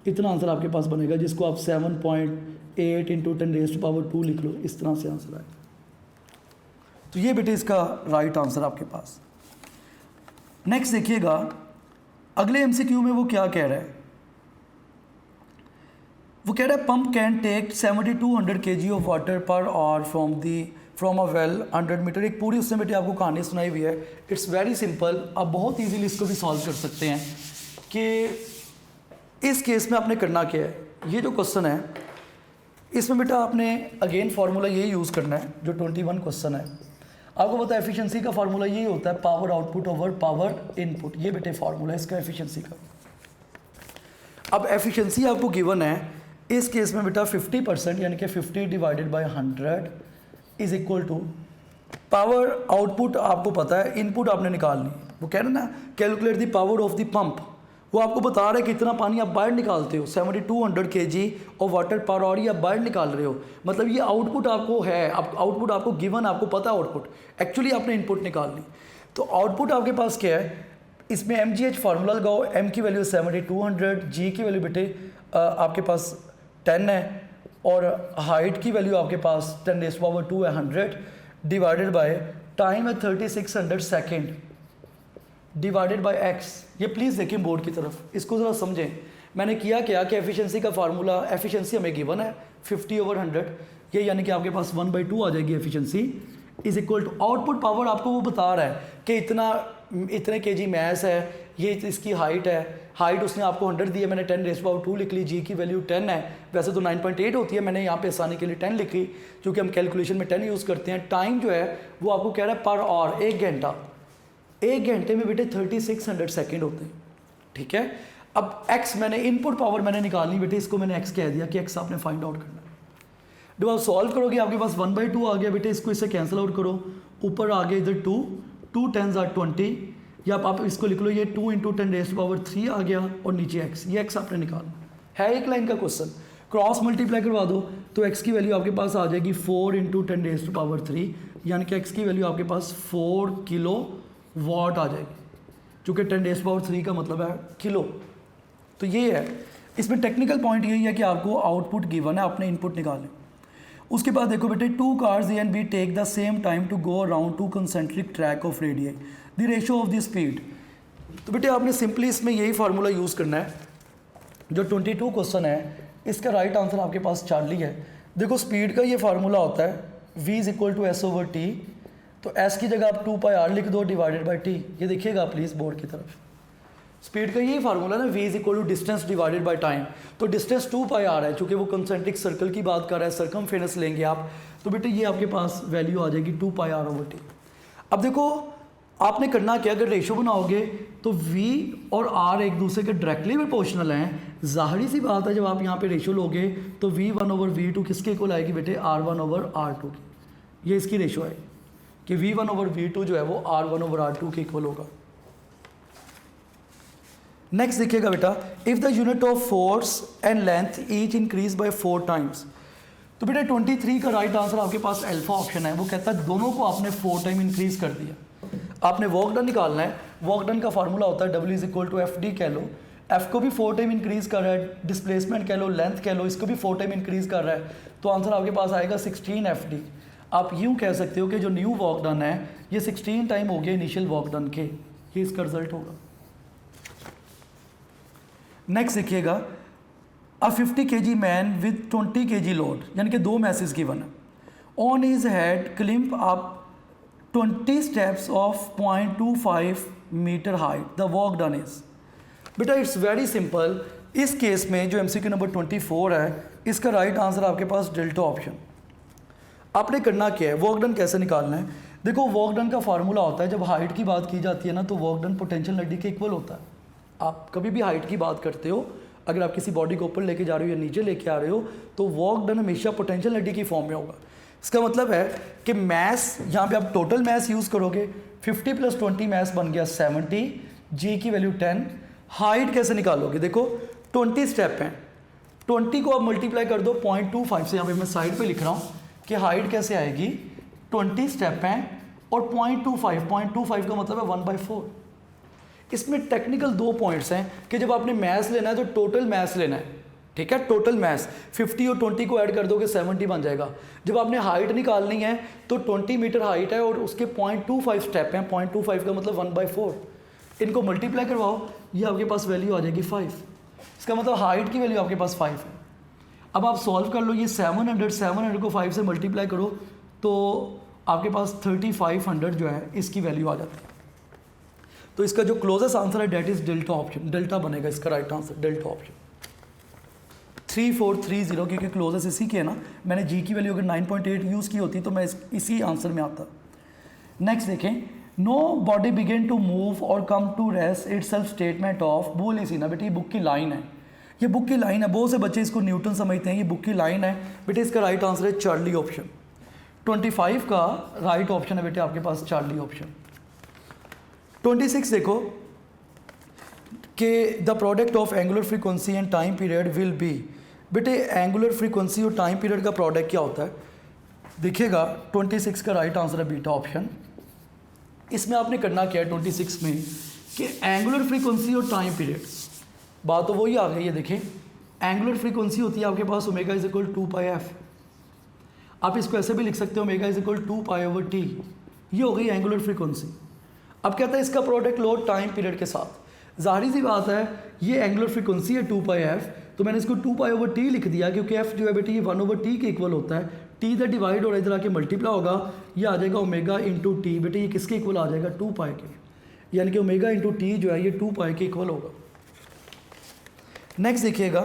इतना आंसर आपके पास बनेगा जिसको आप 7.8 इंटू 10⁻² लिख लो, इस तरह से आंसर आएगा। तो ये बेटे इसका राइट आंसर आपके पास। नेक्स्ट देखिएगा अगले एमसीक्यू में वो क्या कह रहा है। वो कह रहा है pump can take 7200 kg of water per hour from a well 100 metre. एक पूरी उसने बेटे आपको कहानी सुनाई हुई है। इट्स वेरी सिंपल, आप बहुत इजीली इसको भी सॉल्व कर सकते हैं कि इस केस में आपने करना क्या है। ये जो क्वेश्चन है इसमें बेटा आपने अगेन फार्मूला यही यूज़ करना है जो 21 क्वेश्चन है। आपको पता है एफिशिएंसी का फार्मूला यही होता है power output over power input. ये बेटे फार्मूला है इसका एफिशिएंसी का। अब एफिशिएंसी आपको गिवन है इस केस में बेटा 50% यानी कि 50 divided by 100 is equal to power output. आपको पता है इनपुट आपने निकालनी, वो कह रहे ना calculate the power of the pump. वो आपको बता रहा है कि इतना पानी आप बाहर निकालते हो 7200 kg of water per our, ये आप बाहर निकाल रहे हो। मतलब ये आउटपुट आपको है, आउटपुट आपको गिवन, आपको पता है आउटपुट, एक्चुअली आपने इनपुट निकाल ली। तो आउटपुट आपके पास क्या है, इसमें MGH फार्मूला लगाओ। M की वैल्यू 7200, G की वैल्यू बेटे आपके पास 10 है और हाइट की वैल्यू आपके पास 10⁻² है 100 डिवाइडेड बाय टाइम है 3600 सेकेंड डिवाइडेड बाय x। ये प्लीज़ देखें बोर्ड की तरफ, इसको ज़रा समझें। मैंने किया क्या कि एफिशिएंसी का फार्मूला, एफिशिएंसी हमें गिवन है 50/100, ये यानी कि आपके पास 1/2 आ जाएगी efficiency is equal to output power. आपको वो बता रहा है कि इतने kg मैस है, ये इसकी हाइट है, हाइट उसने आपको 100 दी है, मैंने 10⁻² लिख ली। जी की वैल्यू 10 है, वैसे तो 9.8 होती है, मैंने यहाँ पे आसानी के लिए 10 लिखी क्योंकि हम कैलकुलेशन में 10 यूज़ करते हैं। टाइम जो है वो आपको कह रहा है पर आवर, 1 घंटा, 1 घंटे में बेटे 3600 सेकेंड होते हैं, ठीक है। अब x मैंने इनपुट पावर मैंने निकालनी बेटे, इसको मैंने x कह दिया कि x आपने फाइंड आउट करना है। जब आप सॉल्व करोगे आपके पास 1/2 आ गया बेटे, इसको इससे कैंसिल आउट करो, ऊपर आ गया इधर 2 10s are 20, या आप इसको लिख लो ये 2 इंटू 10⁻³ आ गया और नीचे x, ये x आपने निकालना है। एक लाइन का क्वेश्चन, क्रॉस मल्टीप्लाई करवा दो तो x की वैल्यू आपके पास आ जाएगी 4 इंटू 10⁻³ यानी कि x की वैल्यू आपके पास 4 किलो वाट आ जाएगी, चूँकि 10⁻³ का मतलब है किलो। तो ये है, इसमें टेक्निकल पॉइंट यही है कि आपको आउटपुट गिवन है, आपने इनपुट निकालें। उसके बाद देखो बेटे 2 cars A and B take the same time to go around 2 concentric track of radii, the ratio of the speed। तो बेटे आपने सिंपली इसमें यही फार्मूला यूज़ करना है। जो 22 क्वेश्चन है इसका राइट आंसर आपके पास चार्ली है। देखो स्पीड का ये फार्मूला होता है v = s/t, तो s की जगह आप 2πr लिख दो डिवाइडेड बाई t। ये देखिएगा प्लीज़ बोर्ड की तरफ, स्पीड का यही फार्मूला ना, v = distance divided by time. तो डिस्टेंस 2πr है, चूँकि वो कंसेंट्रिक सर्कल की बात कर रहा है, सर्कमफेरेंस लेंगे आप, तो बेटे ये आपके पास वैल्यू आ जाएगी 2πr/t। अब देखो आपने करना क्या, अगर रेशो बनाओगे तो v और r एक दूसरे के डायरेक्टली प्रोपोर्शनल हैं। जाहिर सी बात है जब आप यहाँ पे रेशो लोगे तो v1/v2 किसके इक्वल आएगी बेटे, r1/r2 की। ये इसकी रेशो है कि v1/v2 जो है वो r1/r2 के इक्वल होगा। नेक्स्ट देखिएगा बेटा, if the unit of force and length each increase by 4 times. तो बेटा 23 का राइट आंसर आपके पास अल्फा ऑप्शन है। वो कहता है दोनों को आपने 4 टाइम इंक्रीज कर दिया। आपने वर्क डन निकालना है, वर्क डन का फार्मूला होता है W = FD कह लो, F को भी 4 टाइम इंक्रीज कर रहा है, डिस्प्लेसमेंट कह लो, लेंथ कह लो, इसको भी 4 टाइम इंक्रीज कर रहा है, तो आंसर आपके पास आएगा 16 FD। आप यूँ कह सकते हो कि जो न्यू वर्क डन है ये 16 टाइम हो गया इनिशियल वर्क डन के, ये इसका रिजल्ट होगा। नेक्स्ट देखिएगा, a 50 kg man with 20 kg load, यानी कि 2 मैसेज गिवन है। On his head climb up 20 steps of 0.25 metre height, the work done is. बेटा इट्स वेरी सिंपल। इस केस में जो MCQ नंबर 24 है इसका राइट आंसर आपके पास डेल्टा ऑप्शन। आपने करना क्या है, वर्क डन कैसे निकालना है। देखो वर्क डन का फार्मूला होता है, जब हाइट की बात की जाती है ना तो वर्क डन पोटेंशियल एनर्जी के इक्वल होता है। आप कभी भी हाइट की बात करते हो, अगर आप किसी बॉडी को ऊपर लेके जा रहे हो या नीचे लेके आ रहे हो तो वर्क डन हमेशा पोटेंशियल एनर्जी की फॉर्म में होगा। इसका मतलब है कि मैस, यहाँ पे आप टोटल मैस यूज़ करोगे, 50 + 20 मैस बन गया 70, जी की वैल्यू 10। हाइट कैसे निकालोगे, देखो 20 स्टेप हैं, 20 को आप मल्टीप्लाई कर दो 0.25 से, यहाँ पे मैं साइड पे लिख रहा हूँ कि हाइट कैसे आएगी, 20 स्टेप हैं और 0.25 का मतलब है 1/4। इसमें टेक्निकल 2 पॉइंट्स हैं कि जब आपने मैथ लेना है तो टोटल मैथ लेना है, ठीक है, टोटल मैथ 50 और 20 को ऐड कर दोगे 70 बन जाएगा। जब आपने हाइट निकालनी है तो 20 मीटर हाइट है और उसके 0.25 स्टेप हैं, 0.25 का मतलब 1/4, इनको मल्टीप्लाई करवाओ, ये आपके पास वैल्यू आ जाएगी 5। इसका मतलब हाइट की वैल्यू आपके पास 5 है। अब आप सॉल्व कर लो, ये 700 को 5 से मल्टीप्लाई करो तो आपके पास 3500 जो है इसकी वैल्यू आ जाती है। तो इसका जो क्लोजेस्ट आंसर है that is delta option, delta बनेगा इसका राइट आंसर, डेल्टा ऑप्शन 3430, क्योंकि क्लोजेस्ट इसी के है ना। मैंने जी की वैल्यू अगर 9.8 यूज़ की होती तो मैं इसी आंसर में आता। नेक्स्ट देखें, nobody begin to move और come to rest itself statement of, बोल इसी ना बेटे, ये बुक की लाइन है, ये बुक की लाइन है, बहुत से बच्चे इसको न्यूटन समझते हैं, ये बुक की लाइन है बेटे। इसका राइट आंसर है चार्ली ऑप्शन, 25 का राइट ऑप्शन है बेटे आपके पास चार्ली ऑप्शन। 26 देखो कि the product of angular frequency and time period will be, बेटे एंगुलर फ्रीक्वेंसी और टाइम पीरियड का प्रोडक्ट क्या होता है, देखिएगा 26 का राइट आंसर है बीटा ऑप्शन। इसमें आपने करना क्या है 26 में कि एंगुलर फ्रीक्वेंसी और टाइम पीरियड, बात तो वही आ गई है। देखें एंगुलर फ्रीक्वेंसी होती है आपके पास ओमेगा इज इक्वल 2πf, आप इसको ऐसे भी लिख सकते हो ओमेगा इज इक्वल 2π/t, ये हो गई एंगुलर फ्रीक्वेंसी। अब कहता है इसका प्रोडक्ट लो टाइम पीरियड के साथ, जाहिर सी बात है ये एंगुलर फ्रीक्वेंसी है 2πf, तो मैंने इसको 2π/t लिख दिया क्योंकि f जो है बेटी ये 1/t के इक्वल होता है, t इधर डिवाइड और इधर आके मल्टीप्लाई होगा, ये आ जाएगा ओमेगा इंटू टी, बेटे ये किसके इक्वल आ जाएगा 2π के, यानी कि ओमेगा इंटू टी जो है ये 2π के इक्वल होगा। नेक्स्ट देखिएगा,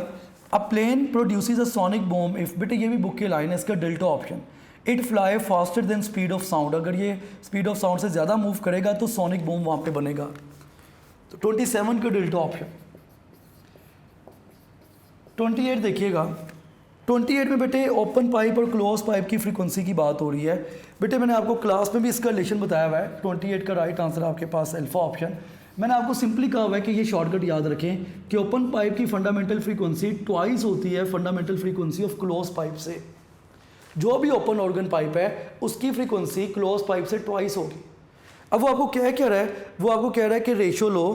a plane produces a sonic boom if, बेटे ये भी बुक की लाइन है, इसका delta option, it fly faster than speed of sound, अगर ये स्पीड ऑफ साउंड से ज़्यादा मूव करेगा तो सोनिक बूम वहाँ पे बनेगा। तो 27 का डेल्टा ऑप्शन। 28 देखिएगा, 28 में बेटे ओपन पाइप और क्लोज पाइप की फ्रीक्वेंसी की बात हो रही है। बेटे मैंने आपको क्लास में भी इसका रिलेशन बताया हुआ है, 28 का राइट आंसर आपके पास अल्फा ऑप्शन। मैंने आपको सिंपली कहा हुआ है कि ये शॉर्टकट याद रखें कि ओपन पाइप की फंडामेंटल फ्रीक्वेंसी ट्वाइस होती है fundamental frequency of close pipe से। जो भी ओपन ऑर्गन पाइप है उसकी फ्रीक्वेंसी क्लोज पाइप से ट्वाइस होगी। अब वो आपको क्या कह रहा है, वो आपको कह रहा है कि ratio low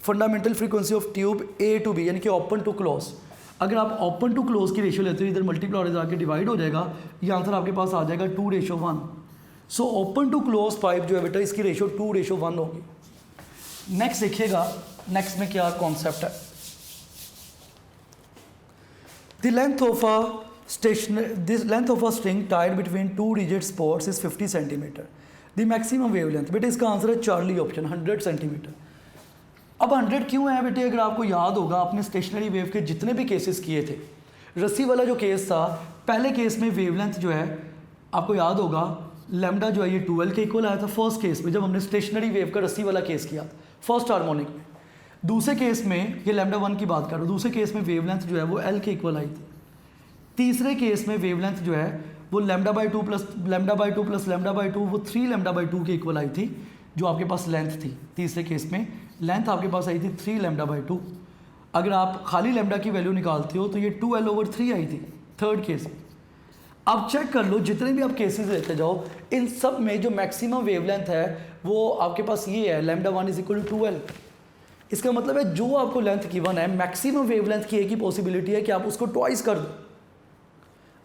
fundamental frequency of tube A to B, यानी कि ओपन टू क्लोज। अगर आप ओपन टू क्लोज की रेशो लेते हो, इधर मल्टीप्लाई और इधर आके डिवाइड हो जाएगा, ये आंसर आपके पास आ जाएगा 2:1। So open to close pipe जो है बेटा इसकी रेशो 2:1 होगी। नेक्स्ट देखिएगा, नेक्स्ट में क्या कॉन्सेप्ट है, the length of a this length of a string tied between two rigid spots is 50 centimeter. The maximum wavelength, बेटे इसका आंसर है चार्ली ऑप्शन 100 सेंटीमीटर। अब 100 क्यों है बेटे, अगर आपको याद होगा आपने स्टेशनरी वेव के जितने भी केसेस किए थे, रस्सी वाला जो केस था, पहले केस में वेवलेंथ जो है आपको याद होगा लैम्डा जो है ये 12 के इक्वल आया था फर्स्ट केस में, जब हमने स्टेशनरी वेव का रस्सी वाला केस किया फर्स्ट हार्मोनिक में। दूसरे केस में ये लैम्डा 1 की बात कर रहा हूँ, दूसरे केस में वेवलेंथ जो है वो L के इक्वल आई थी। तीसरे केस में वेवलेंथ जो है वो λ/2 प्लस λ/2 वो 3λ/2 के इक्वल आई थी, जो आपके पास लेंथ थी। तीसरे केस में लेंथ आपके पास आई थी 3λ/2। अगर आप खाली लैम्डा की वैल्यू निकालते हो तो ये 2L/3 आई थी थर्ड केस में। अब चेक कर लो जितने भी आप केसेस लेते जाओ, इन सब में जो मैक्सिमम वेवलेंथ है वो आपके पास ये है λ1 = 2L। इसका मतलब है जो आपको लेंथ गिवन है, मैक्सिमम वेवलेंथ की एक ही पॉसिबिलिटी है कि आप उसको ट्वाइस कर दो।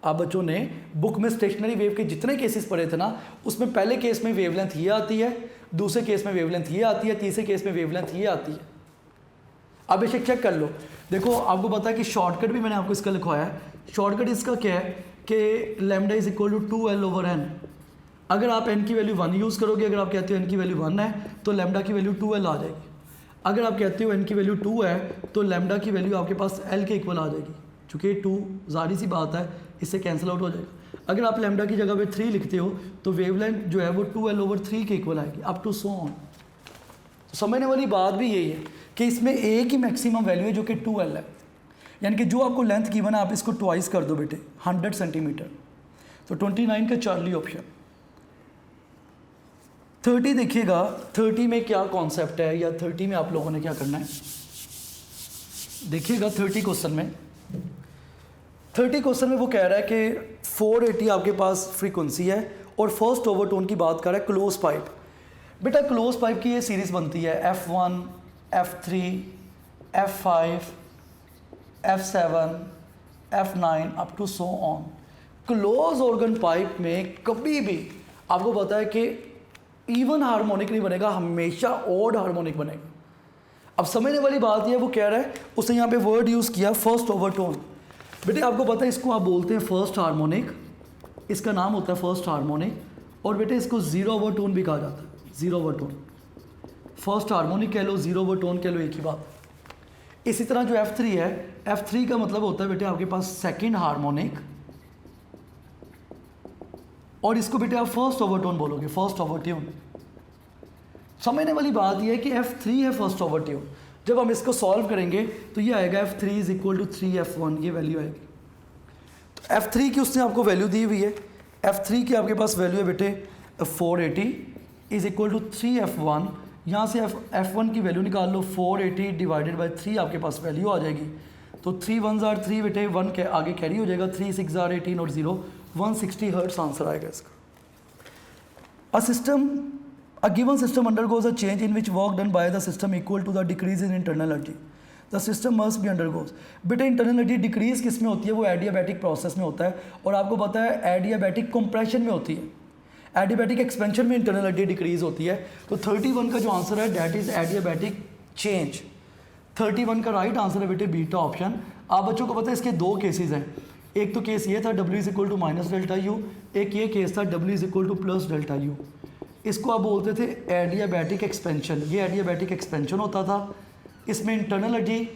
आप बच्चों ने बुक में स्टेशनरी वेव के जितने केसेस पढ़े थे ना, उसमें पहले केस में वेवलेंथ ये आती है, दूसरे केस में वेवलेंथ ये आती है, तीसरे केस में वेवलेंथ ये आती है। अब इसे चेक कर लो, देखो आपको पता है कि शॉर्टकट भी मैंने आपको इसका लिखवाया है। शॉर्टकट इसका क्या है कि λ = 2L/n। अगर आप n की वैल्यू 1 यूज़ करोगे, अगर आप कहते हो n की वैल्यू 1 है तो लैम्डा की वैल्यू 2L आ जाएगी। अगर आप कहते हो n की वैल्यू 2 है तो लैम्डा की वैल्यू आपके पास L के इक्वल आ जाएगी, चूँकि 2 जाहिर सी बात है इससे कैंसिल आउट हो जाएगा। अगर आप लैम्डा की जगह पे 3 लिखते हो तो वेवलेंथ जो है वो 2L/3 के इक्वल आएगी, अप टू सो ऑन। तो समझने वाली बात भी यही है कि इसमें एक ही मैक्सिमम वैल्यू है जो कि 2L है। यानी कि जो आपको लेंथ गिवन है आप इसको ट्वाइस कर दो बेटे 100 सेंटीमीटर, तो 29 का चार्ली ऑप्शन। 30 देखिएगा, 30 में क्या कॉन्सेप्ट है या 30 में आप लोगों ने क्या करना है देखिएगा। 30 क्वेश्चन में वो कह रहा है कि 480 आपके पास फ्रीक्वेंसी है और फर्स्ट ओवरटोन की बात कर रहा है क्लोज पाइप। बेटा क्लोज पाइप की ये सीरीज़ बनती है F1, F3, F5, F7, F9 up to so on. Close organ pipe में कभी भी आपको पता है कि इवन हार्मोनिक नहीं बनेगा, हमेशा ऑड हार्मोनिक बनेगा। अब समझने वाली बात यह वो कह रहा है, उसने यहाँ पे वर्ड यूज़ किया फर्स्ट ओवरटोन। बेटे आपको पता है इसको आप बोलते हैं फर्स्ट हार्मोनिक, इसका नाम होता है फर्स्ट हार्मोनिक। और बेटे इसको जीरो ओवरटोन भी कहा जाता है, जीरो ओवरटोन। फर्स्ट हार्मोनिक कह लो, जीरो ओवरटोन कह लो, एक ही बात। इसी तरह जो F3 है, F3 का मतलब होता है बेटे आपके पास सेकंड हार्मोनिक, और इसको बेटे आप फर्स्ट ओवरटोन बोलोगे, फर्स्ट ओवरट्यून। समझने वाली बात यह है कि F3 है फर्स्ट ओवरट्यून। जब हम इसको सॉल्व करेंगे तो ये आएगा F3 is equal to 3F1, ये वैल्यू आएगी। तो F3 की उसने आपको वैल्यू दी हुई है, F3 की आपके पास वैल्यू है बेटे 480 इज इक्वल टू 3F1। यहाँ से F1 की वैल्यू निकाल लो, 480 डिवाइडेड बाई 3 आपके पास वैल्यू आ जाएगी। तो 3 1s are 3 बेटे, 1 के आगे कैरी हो जाएगा, 3 6 are 18 और 0 160 हर्ट्ज आंसर आएगा इसका। A given system undergoes a change in which work done by the system equal to the decrease in internal energy. The system must be undergoes. बेटे internal energy decrease किस में होती है? वो adiabatic process में होता है, और आपको पता है एडियाबैटिक कंप्रेशन में होती है। एडियाबैटिक एक्सपेंशन में इंटरनल एनर्जी डिक्रीज होती है। तो 31 का जो आंसर है डैट इज एडियाबैटिक चेंज। 31 का राइट आंसर है बेटे बीटा ऑप्शन। आप बच्चों को पता है इसके दो केसेस हैं। एक तो केस ये था W is equal to minus delta U, एक ये केस था W is equal to plus delta U. इसको आप बोलते थे एडियाबैटिक एक्सपेंशन। ये एडियाबैटिक एक्सपेंशन होता था, इसमें इंटरनल एनर्जी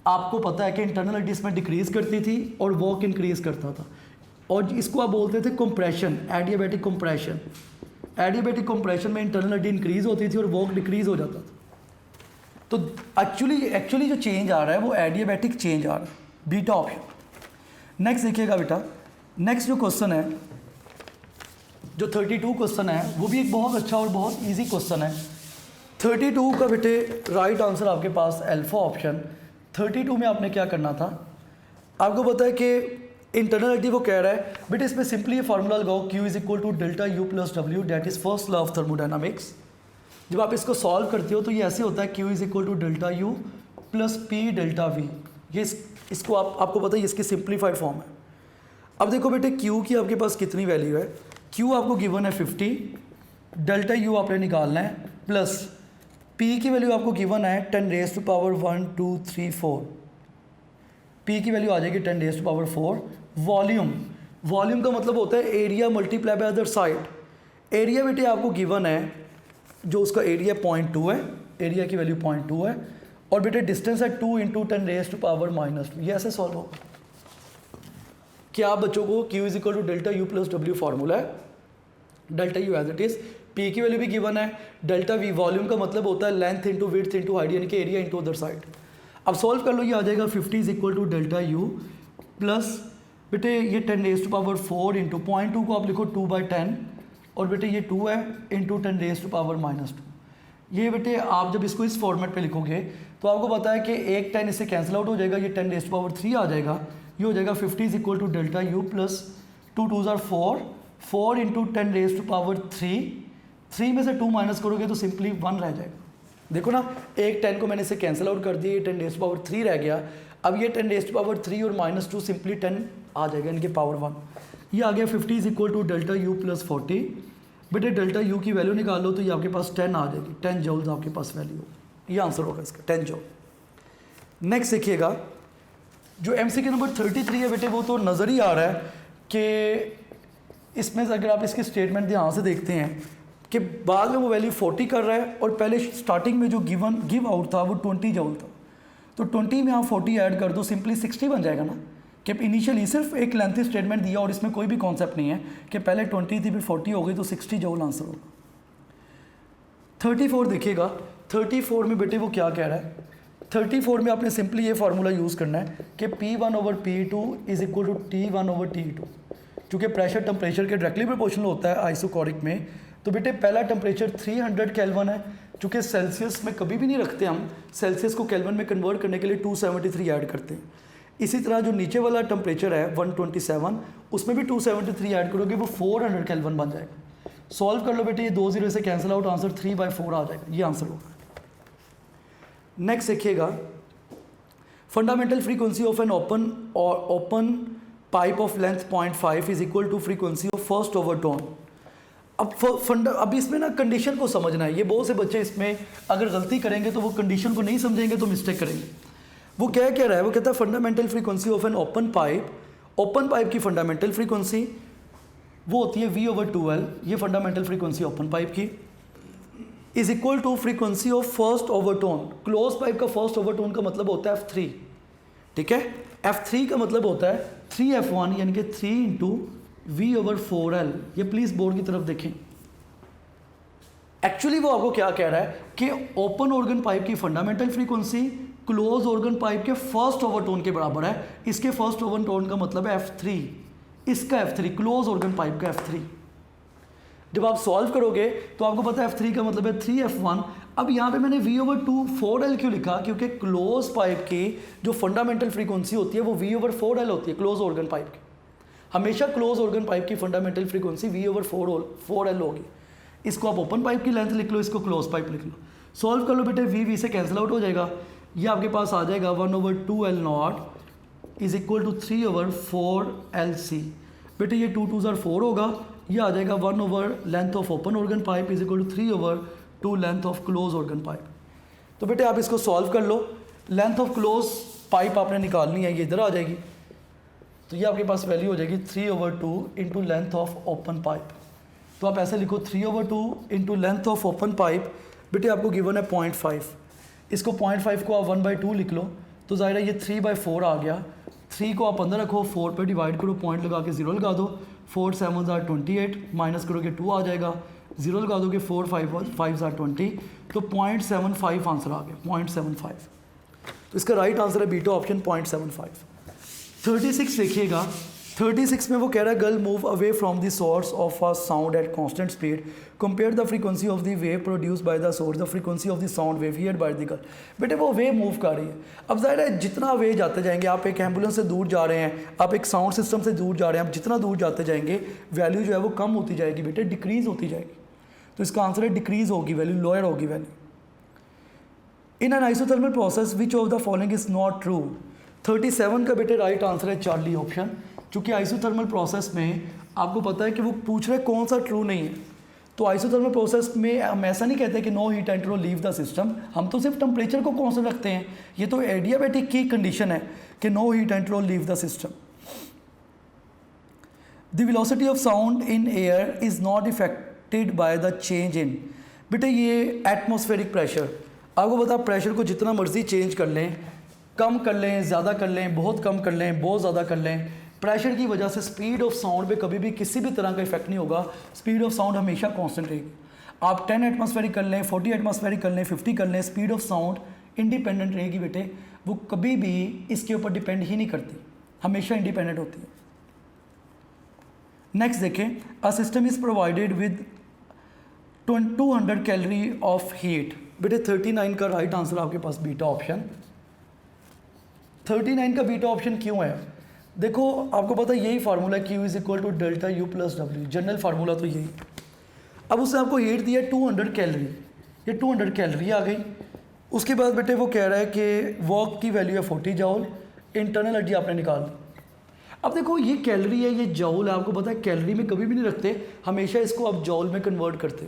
आपको पता है कि इंटरनल एनर्जी इसमें डिक्रीज़ करती थी और वर्क इंक्रीज़ करता था। और इसको आप बोलते थे compression, adiabatic compression. Adiabatic compression में इंटरनल एनर्जी इंक्रीज़ होती थी और वर्क डिक्रीज़ हो जाता था। तो एक्चुअली जो चेंज आ रहा है वो एडियाबैटिक चेंज आ रहा है, बीटा ऑप्शन। नेक्स्ट देखिएगा बेटा, नेक्स्ट जो क्वेश्चन है, जो 32 क्वेश्चन है, वो भी एक बहुत अच्छा और बहुत इजी क्वेश्चन है। 32 का बेटे राइट आंसर आपके पास अल्फा ऑप्शन। 32 में आपने क्या करना था, आपको पता है कि इंटरनल एनर्जी वो कह रहा है बेटे, इसमें सिंपली ये फार्मूला लगाओ, Q is equal to delta U plus W, that is first law of thermodynamics. जब आप इसको सॉल्व करते हो तो ये ऐसे होता है, Q is equal to delta U plus P delta V. ये इसको आपको पता है इसकी सिंप्लीफाइड फॉर्म है। अब देखो बेटे Q की आपके पास कितनी वैल्यू है, Q आपको गिवन है 50, डेल्टा यू आपने निकालना है, प्लस P की वैल्यू आपको गिवन है 10 रेज टू पावर 1 2 3 4। P की वैल्यू आ जाएगी 10 रेज टू पावर 4। वॉल्यूम का मतलब होता है area multiply by other side. Area बेटे आपको गिवन है, जो उसका एरिया 0.2 है, एरिया की वैल्यू 0.2 है, और बेटे डिस्टेंस है 2 इंटू 10 रेज टू पावर -2। ये ऐसे सॉल्व होगा क्या आप बच्चों को Q is equal to delta U plus W formula है, delta U as it is, P की वैल्यू भी गिवन है, डेल्टा V वॉल्यूम का मतलब होता है length into width into height, यानी कि एरिया इंटू अदर साइड। अब सॉल्व कर लो, ये आ जाएगा 50 is equal to delta U plus बेटे ये 10 रेज टू पावर 4 इंटू 0.2 को आप लिखो 2/10, और बेटे ये 2 है इंटू 10 रेज टू पावर -2। ये बेटे आप जब इसको इस फॉर्मेट पे लिखोगे तो आपको पता है कि एक 10 इससे कैंसिल आउट हो जाएगा, ये 10 रेज टू पावर 3 आ जाएगा। ये हो जाएगा 50 is equal to delta U plus 2 2s are 4 into 10 raise to power 3 में से 2 माइनस करोगे तो सिंपली 1 रह जाएगा। देखो ना, एक 10 को मैंने इसे कैंसिल आउट कर दिया, ये 10 रेज टू पावर 3 रह गया। अब ये 10 रेज टू पावर 3 और -2 सिंपली 10 आ जाएगा, इनके पावर 1। ये आ गया 50 is equal to delta U plus 40। बेटे डेल्टा यू की वैल्यू निकाल लो तो ये आपके पास 10 आ जाएगी, 10 जूल्स आपके पास वैल्यू होगी। ये आंसर होगा इसका, 10 जूल। नेक्स्ट देखिएगा, जो MCQ नंबर 33 है बेटे, वो तो नज़र ही आ रहा है कि इसमें अगर आप इसकी स्टेटमेंट ध्यान से देखते हैं कि बाद में वो वैल्यू 40 कर रहा है, और पहले स्टार्टिंग में जो गिव आउट था वो 20 जूल था। तो 20 में आप 40 ऐड कर दो, सिंपली 60 बन जाएगा ना, कि इनिशियली सिर्फ एक लेंथी स्टेटमेंट दिया और इसमें कोई भी कॉन्सेप्ट नहीं है कि पहले 20 थी फिर 40 हो गई, तो 60 जूल आंसर होगा। 34 देखिएगा, 34 में बेटे वो क्या कह रहा है, 34 में आपने सिंपली ये फार्मूला यूज़ करना है कि P1/P2 is equal to T1/T2, क्योंकि प्रेशर टेम्परेचर के डायरेक्टली प्रोपोर्शनल होता है आइसोकोरिक में। तो बेटे पहला टेम्परेचर 300 केल्विन है, चूँकि सेल्सियस में कभी भी नहीं रखते हम, सेल्सियस को केल्विन में कन्वर्ट करने के लिए 273 ऐड करते हैं। इसी तरह जो नीचे वाला टेम्परेचर है 127, उसमें भी 273 ऐड करोगे, वो 400 केल्विन बन जाएगा। सॉल्व कर लो बेटे, ये 2 0 से कैंसिल आउट, आंसर 3/4 आ जाएगा, ये आंसर होगा। नेक्स्ट देखिएगा, fundamental frequency of an open pipe of length 0.5 is equal to frequency of first overtone. अब इसमें ना कंडीशन को समझना है। ये बहुत से बच्चे इसमें अगर गलती करेंगे तो वो कंडीशन को नहीं समझेंगे तो मिस्टेक करेंगे। वो क्या कह रहा है, वो कहता है fundamental frequency of an open pipe की फंडामेंटल फ्रीक्वेंसी वो होती है V/2L, ये फंडामेंटल फ्रीक्वेंसी ओपन पाइप की, is equal to frequency of first overtone. Close pipe का फर्स्ट ओवरटोन का मतलब होता है F3, ठीक है। F3 का मतलब होता है 3F1 यानी कि 3 × V/4L। ये प्लीज बोर्ड की तरफ देखें। एक्चुअली वो आपको क्या कह रहा है कि ओपन ऑर्गन पाइप की fundamental frequency close organ pipe के फर्स्ट ओवरटोन के बराबर है। इसके फर्स्ट ओवरटोन का मतलब है F3, इसका F3, क्लोज ऑर्गन पाइप का F3। जब आप सॉल्व करोगे तो आपको पता है F3 का मतलब है 3F1। अब यहाँ पे मैंने V/4L क्यों लिखा, क्योंकि क्लोज पाइप की जो फंडामेंटल फ्रीक्वेंसी होती है वो V/4L होती है। क्लोज ऑर्गन पाइप की हमेशा क्लोज ऑर्गन पाइप की फंडामेंटल फ्रीक्वेंसी V/4L होगी। इसको आप ओपन पाइप की लेंथ लिख लो, इसको क्लोज पाइप लिख लो। सॉल्व कर लो बेटे, V से कैंसिल आउट हो जाएगा। ये आपके पास आ जाएगा 1/2L0 is equal to 3/4LC। बेटे ये 2 2 4 होगा, ये आ जाएगा 1 length of open organ pipe is equal to 3/2 length of close organ pipe. तो बेटे आप इसको सॉल्व कर लो। लेंथ ऑफ क्लोज पाइप आपने निकालनी है, ये इधर आ जाएगी। तो ये आपके पास वैल्यू हो जाएगी 3/2 into length of open pipe. तो आप ऐसे लिखो 3/2 into length of open pipe. बेटे आपको गिवन है 0.5, इसको 0.5 को आप 1/2 लिख लो, तो ज़ाहिर है ये 3/4 आ गया। 3 को आप अंदर रखो, 4 पे डिवाइड करो, पॉइंट लगा के 0 लगा दो। 4 7 are 28, माइनस करोगे 2 आ जाएगा, 0 लगा दोगे 4 5 are 20, तो 0.75 आंसर आ गया, 0.75। तो इसका राइट आंसर है बीटा ऑप्शन 0.75। 36 देखिएगा, 36 में वो कह रहा है girl move away from the source of a sound at constant speed, compare the frequency of the wave produce by the source the frequency of the sound wave heard by the girl. बेटे वो wave move कर रही है। अब जाहिर है जितना वे जाते जाएंगे, आप एक एम्बुलेंस से दूर जा रहे हैं, आप एक साउंड सिस्टम से दूर जा रहे हैं, आप जितना दूर जाते जाएंगे वैल्यू जो है वो कम होती जाएगी बेटे, डिक्रीज होती जाएगी। तो इसका आंसर है डिक्रीज होगी वैल्यू, लोअर होगी value. In an isothermal process which of the following is not true. 37 का बेटे राइट आंसर है चार्ली ऑप्शन। चूँकि आइसोथर्मल प्रोसेस में आपको पता है कि वो पूछ रहे कौन सा ट्रू नहीं है। तो आइसोथर्मल प्रोसेस में हम ऐसा नहीं कहते कि no heat enter leave the system, हम तो सिर्फ टेम्परेचर को कांस्टेंट रखते हैं। ये तो एडियाबैटिक की कंडीशन है कि no heat enter leave the system. The velocity of sound in air is not affected by the change in. बेटे ये एटमॉस्फेरिक प्रेशर, आपको पता प्रेशर को जितना मर्जी चेंज कर लें, कम कर लें, ज़्यादा कर लें, बहुत कम कर लें, बहुत ज़्यादा कर लें, प्रेशर की वजह से स्पीड ऑफ साउंड पे कभी भी किसी भी तरह का इफेक्ट नहीं होगा। स्पीड ऑफ साउंड हमेशा कांस्टेंट रहेगी। आप 10 एटमॉस्फेरिक कर लें, 40 एटमॉस्फेरिक कर लें, 50 कर लें, स्पीड ऑफ साउंड इंडिपेंडेंट रहेगी बेटे। वो कभी भी इसके ऊपर डिपेंड ही नहीं करती, हमेशा इंडिपेंडेंट होती है। नेक्स्ट देखें, a system is provided with 200 calorie of heat. बेटे 39 का राइट आंसर आपके पास बीटा ऑप्शन। 39 का बीटा ऑप्शन क्यों है? देखो आपको पता है यही formula Q is equal to delta U plus W, general formula तो यही। अब उसने आपको हीट दिया 200 कैलोरी, ये 200 कैलोरी आ गई। उसके बाद बेटे वो कह रहा है कि वर्क की वैल्यू है 40 जॉल, इंटरनल एनर्जी आपने निकाल दी। अब देखो ये कैलोरी है, ये जॉल है, आपको पता है कैलोरी में कभी भी नहीं रखते, हमेशा इसको आप जॉल में कन्वर्ट करते।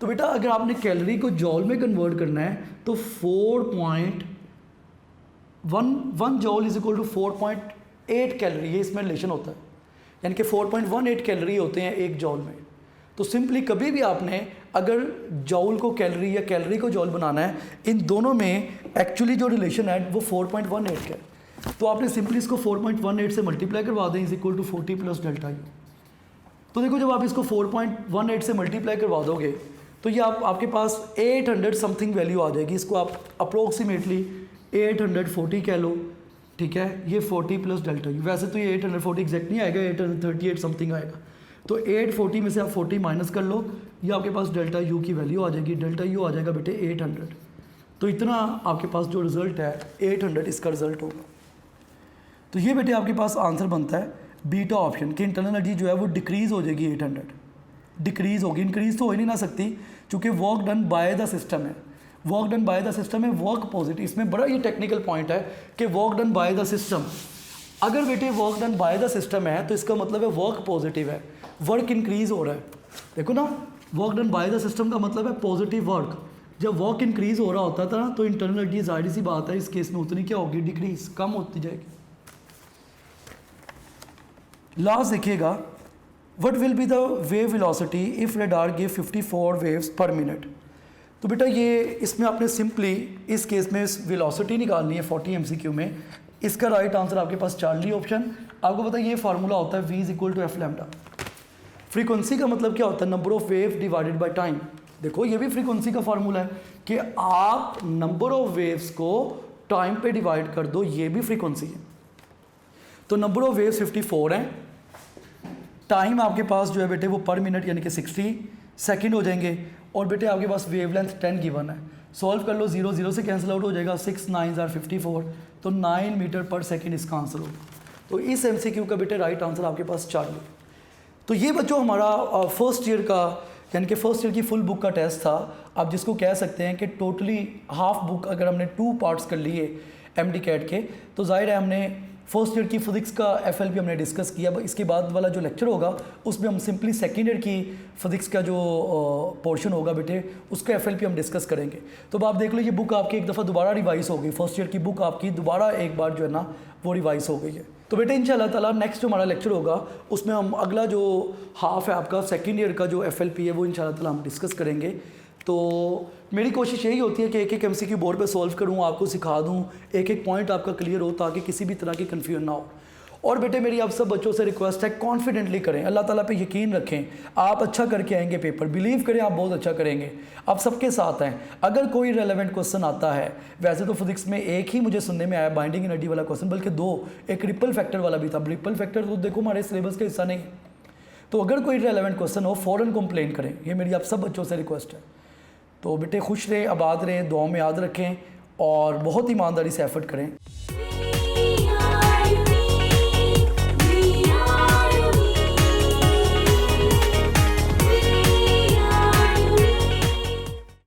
तो बेटा अगर आपने कैलोरी को जॉल में कन्वर्ट करना है तो 4.1 joule is equal to 4.8 calorie, ये इसमें रिलेशन होता है, यानी कि 4.18 कैलोरी होते हैं एक जॉल में। तो सिंपली कभी भी आपने अगर जॉल को कैलोरी या कैलोरी को जॉल बनाना है, इन दोनों में एक्चुअली जो रिलेशन है वो 4.18 का है। तो आपने सिंपली इसको 4.18 से मल्टीप्लाई करवा दें, is equal to 40 plus delta U। तो देखो जब आप इसको 4.18 से मल्टीप्लाई करवा दोगे तो ये आपके पास 800 समथिंग वैल्यू आ जाएगी। इसको आप अप्रोक्सीमेटली 840 कह लो, ठीक है। ये 40 प्लस डेल्टा यू, वैसे तो ये 840 एग्जैक्ट नहीं आएगा, 838 समथिंग आएगा। तो 840 में से आप 40 माइनस कर लो, ये आपके पास डेल्टा यू की वैल्यू आ जाएगी। डेल्टा यू आ जाएगा बेटे 800। तो इतना आपके पास जो रिज़ल्ट है 800 इसका रिज़ल्ट होगा। तो ये बेटे आपके पास आंसर बनता है बीटा ऑप्शन कि इंटरनल एनर्जी जो है वो डिक्रीज़ हो जाएगी, 800 डिक्रीज़ होगी। इंक्रीज़ तो हो ही नहीं ना सकती क्योंकि work done by the system है। Work done by the system है, वर्क पॉजिटिव। इसमें बड़ा ये टेक्निकल पॉइंट है कि work done by the system, अगर बेटे work done by the system है तो इसका मतलब है वर्क पॉजिटिव है, वर्क इंक्रीज़ हो रहा है। देखो ना, work done by the system का मतलब है पॉजिटिव वर्क। जब वर्क इंक्रीज़ हो रहा होता था ना तो इंटरनल एनर्जी जाहिर सी बात है इस केस में उतनी क्या होगी, डिक्रीज़, कम होती जाएगी। लास्ट देखिएगा, what will be the wave velocity if radar give 54 waves पर मिनट। तो बेटा ये इसमें आपने सिंपली इस केस में वेलोसिटी निकालनी है 40 MCQ में। इसका राइट आंसर आपके पास चार्ली ऑप्शन। आपको पता है ये फार्मूला होता है V = F लैम्डा। फ्रीक्वेंसी का मतलब क्या होता है, number of wave divided by time. देखो ये भी फ्रीक्वेंसी का फार्मूला है कि आप नंबर ऑफ वेव्स को टाइम पे डिवाइड कर दो, ये भी फ्रीक्वेंसी है। तो नंबर ऑफ वेव्स 54 हैं, टाइम आपके पास जो है बेटे वो पर मिनट यानी कि 60 सेकंड हो जाएंगे, और बेटे आपके पास वेवलेंथ 10 गिवन है। सॉल्व कर लो, 0 0 से कैंसिल आउट हो जाएगा, 6 9 are 54, तो 9 मीटर पर सेकंड इसका आंसर होगा। तो इस MCQ का बेटे राइट आंसर आपके पास चार्ली। तो ये बच्चों हमारा फर्स्ट ईयर का यानी कि फर्स्ट ईयर की फुल बुक का टेस्ट था। आप जिसको कह सकते हैं कि टोटली हाफ बुक अगर हमने 2 पार्ट्स कर लिए MD कैट के, तो जाहिर है हमने फर्स्ट ईयर की फिजिक्स का FLP हमने डिस्कस किया। इसके बाद वाला जो लेक्चर होगा उसमें हम सिंपली सेकेंड ईयर की फिजिक्स का जो पोर्शन होगा बेटे उसका FLP हम डिस्कस करेंगे। तो अब आप देख लो ये बुक आपकी एक दफ़ा दोबारा रिवाइज हो गई, फर्स्ट ईयर की बुक आपकी दोबारा एक बार जो है ना वो रिवाइज हो गई है। तो बेटे इंशाल्लाह ताला नेक्स्ट जो हमारा लेक्चर होगा उसमें हम अगला जो हाफ है आपका सेकेंड ईयर का जो FLP है वो इंशाल्लाह ताला हम डिस्कस करेंगे। तो मेरी कोशिश यही होती है कि एक एक MCQ बोर्ड पे सॉल्व करूँ, आपको सिखा दूँ, एक एक पॉइंट आपका क्लियर हो ताकि किसी भी तरह की कन्फ्यूजन ना हो। और बेटे मेरी आप सब बच्चों से रिक्वेस्ट है, कॉन्फिडेंटली करें, अल्लाह ताला पे यकीन रखें, आप अच्छा करके आएंगे पेपर, बिलीव करें आप बहुत अच्छा करेंगे, आप सबके साथ हैं। अगर कोई रेलेवेंट क्वेश्चन आता है, वैसे तो फिजिक्स में एक ही मुझे सुनने में आया बाइंडिंग एनर्जी वाला क्वेश्चन, बल्कि 2, एक रिपल फैक्टर वाला भी था। रिपल फैक्टर तो देखो हमारे सिलेबस का हिस्सा नहीं, तो अगर कोई रेलेवेंट क्वेश्चन हो फ़ौरन कंप्लेन करें, ये मेरी आप सब बच्चों से रिक्वेस्ट है। तो बेटे खुश रहें, आबाद रहें, दुआ में याद रखें और बहुत ईमानदारी से एफर्ट करें।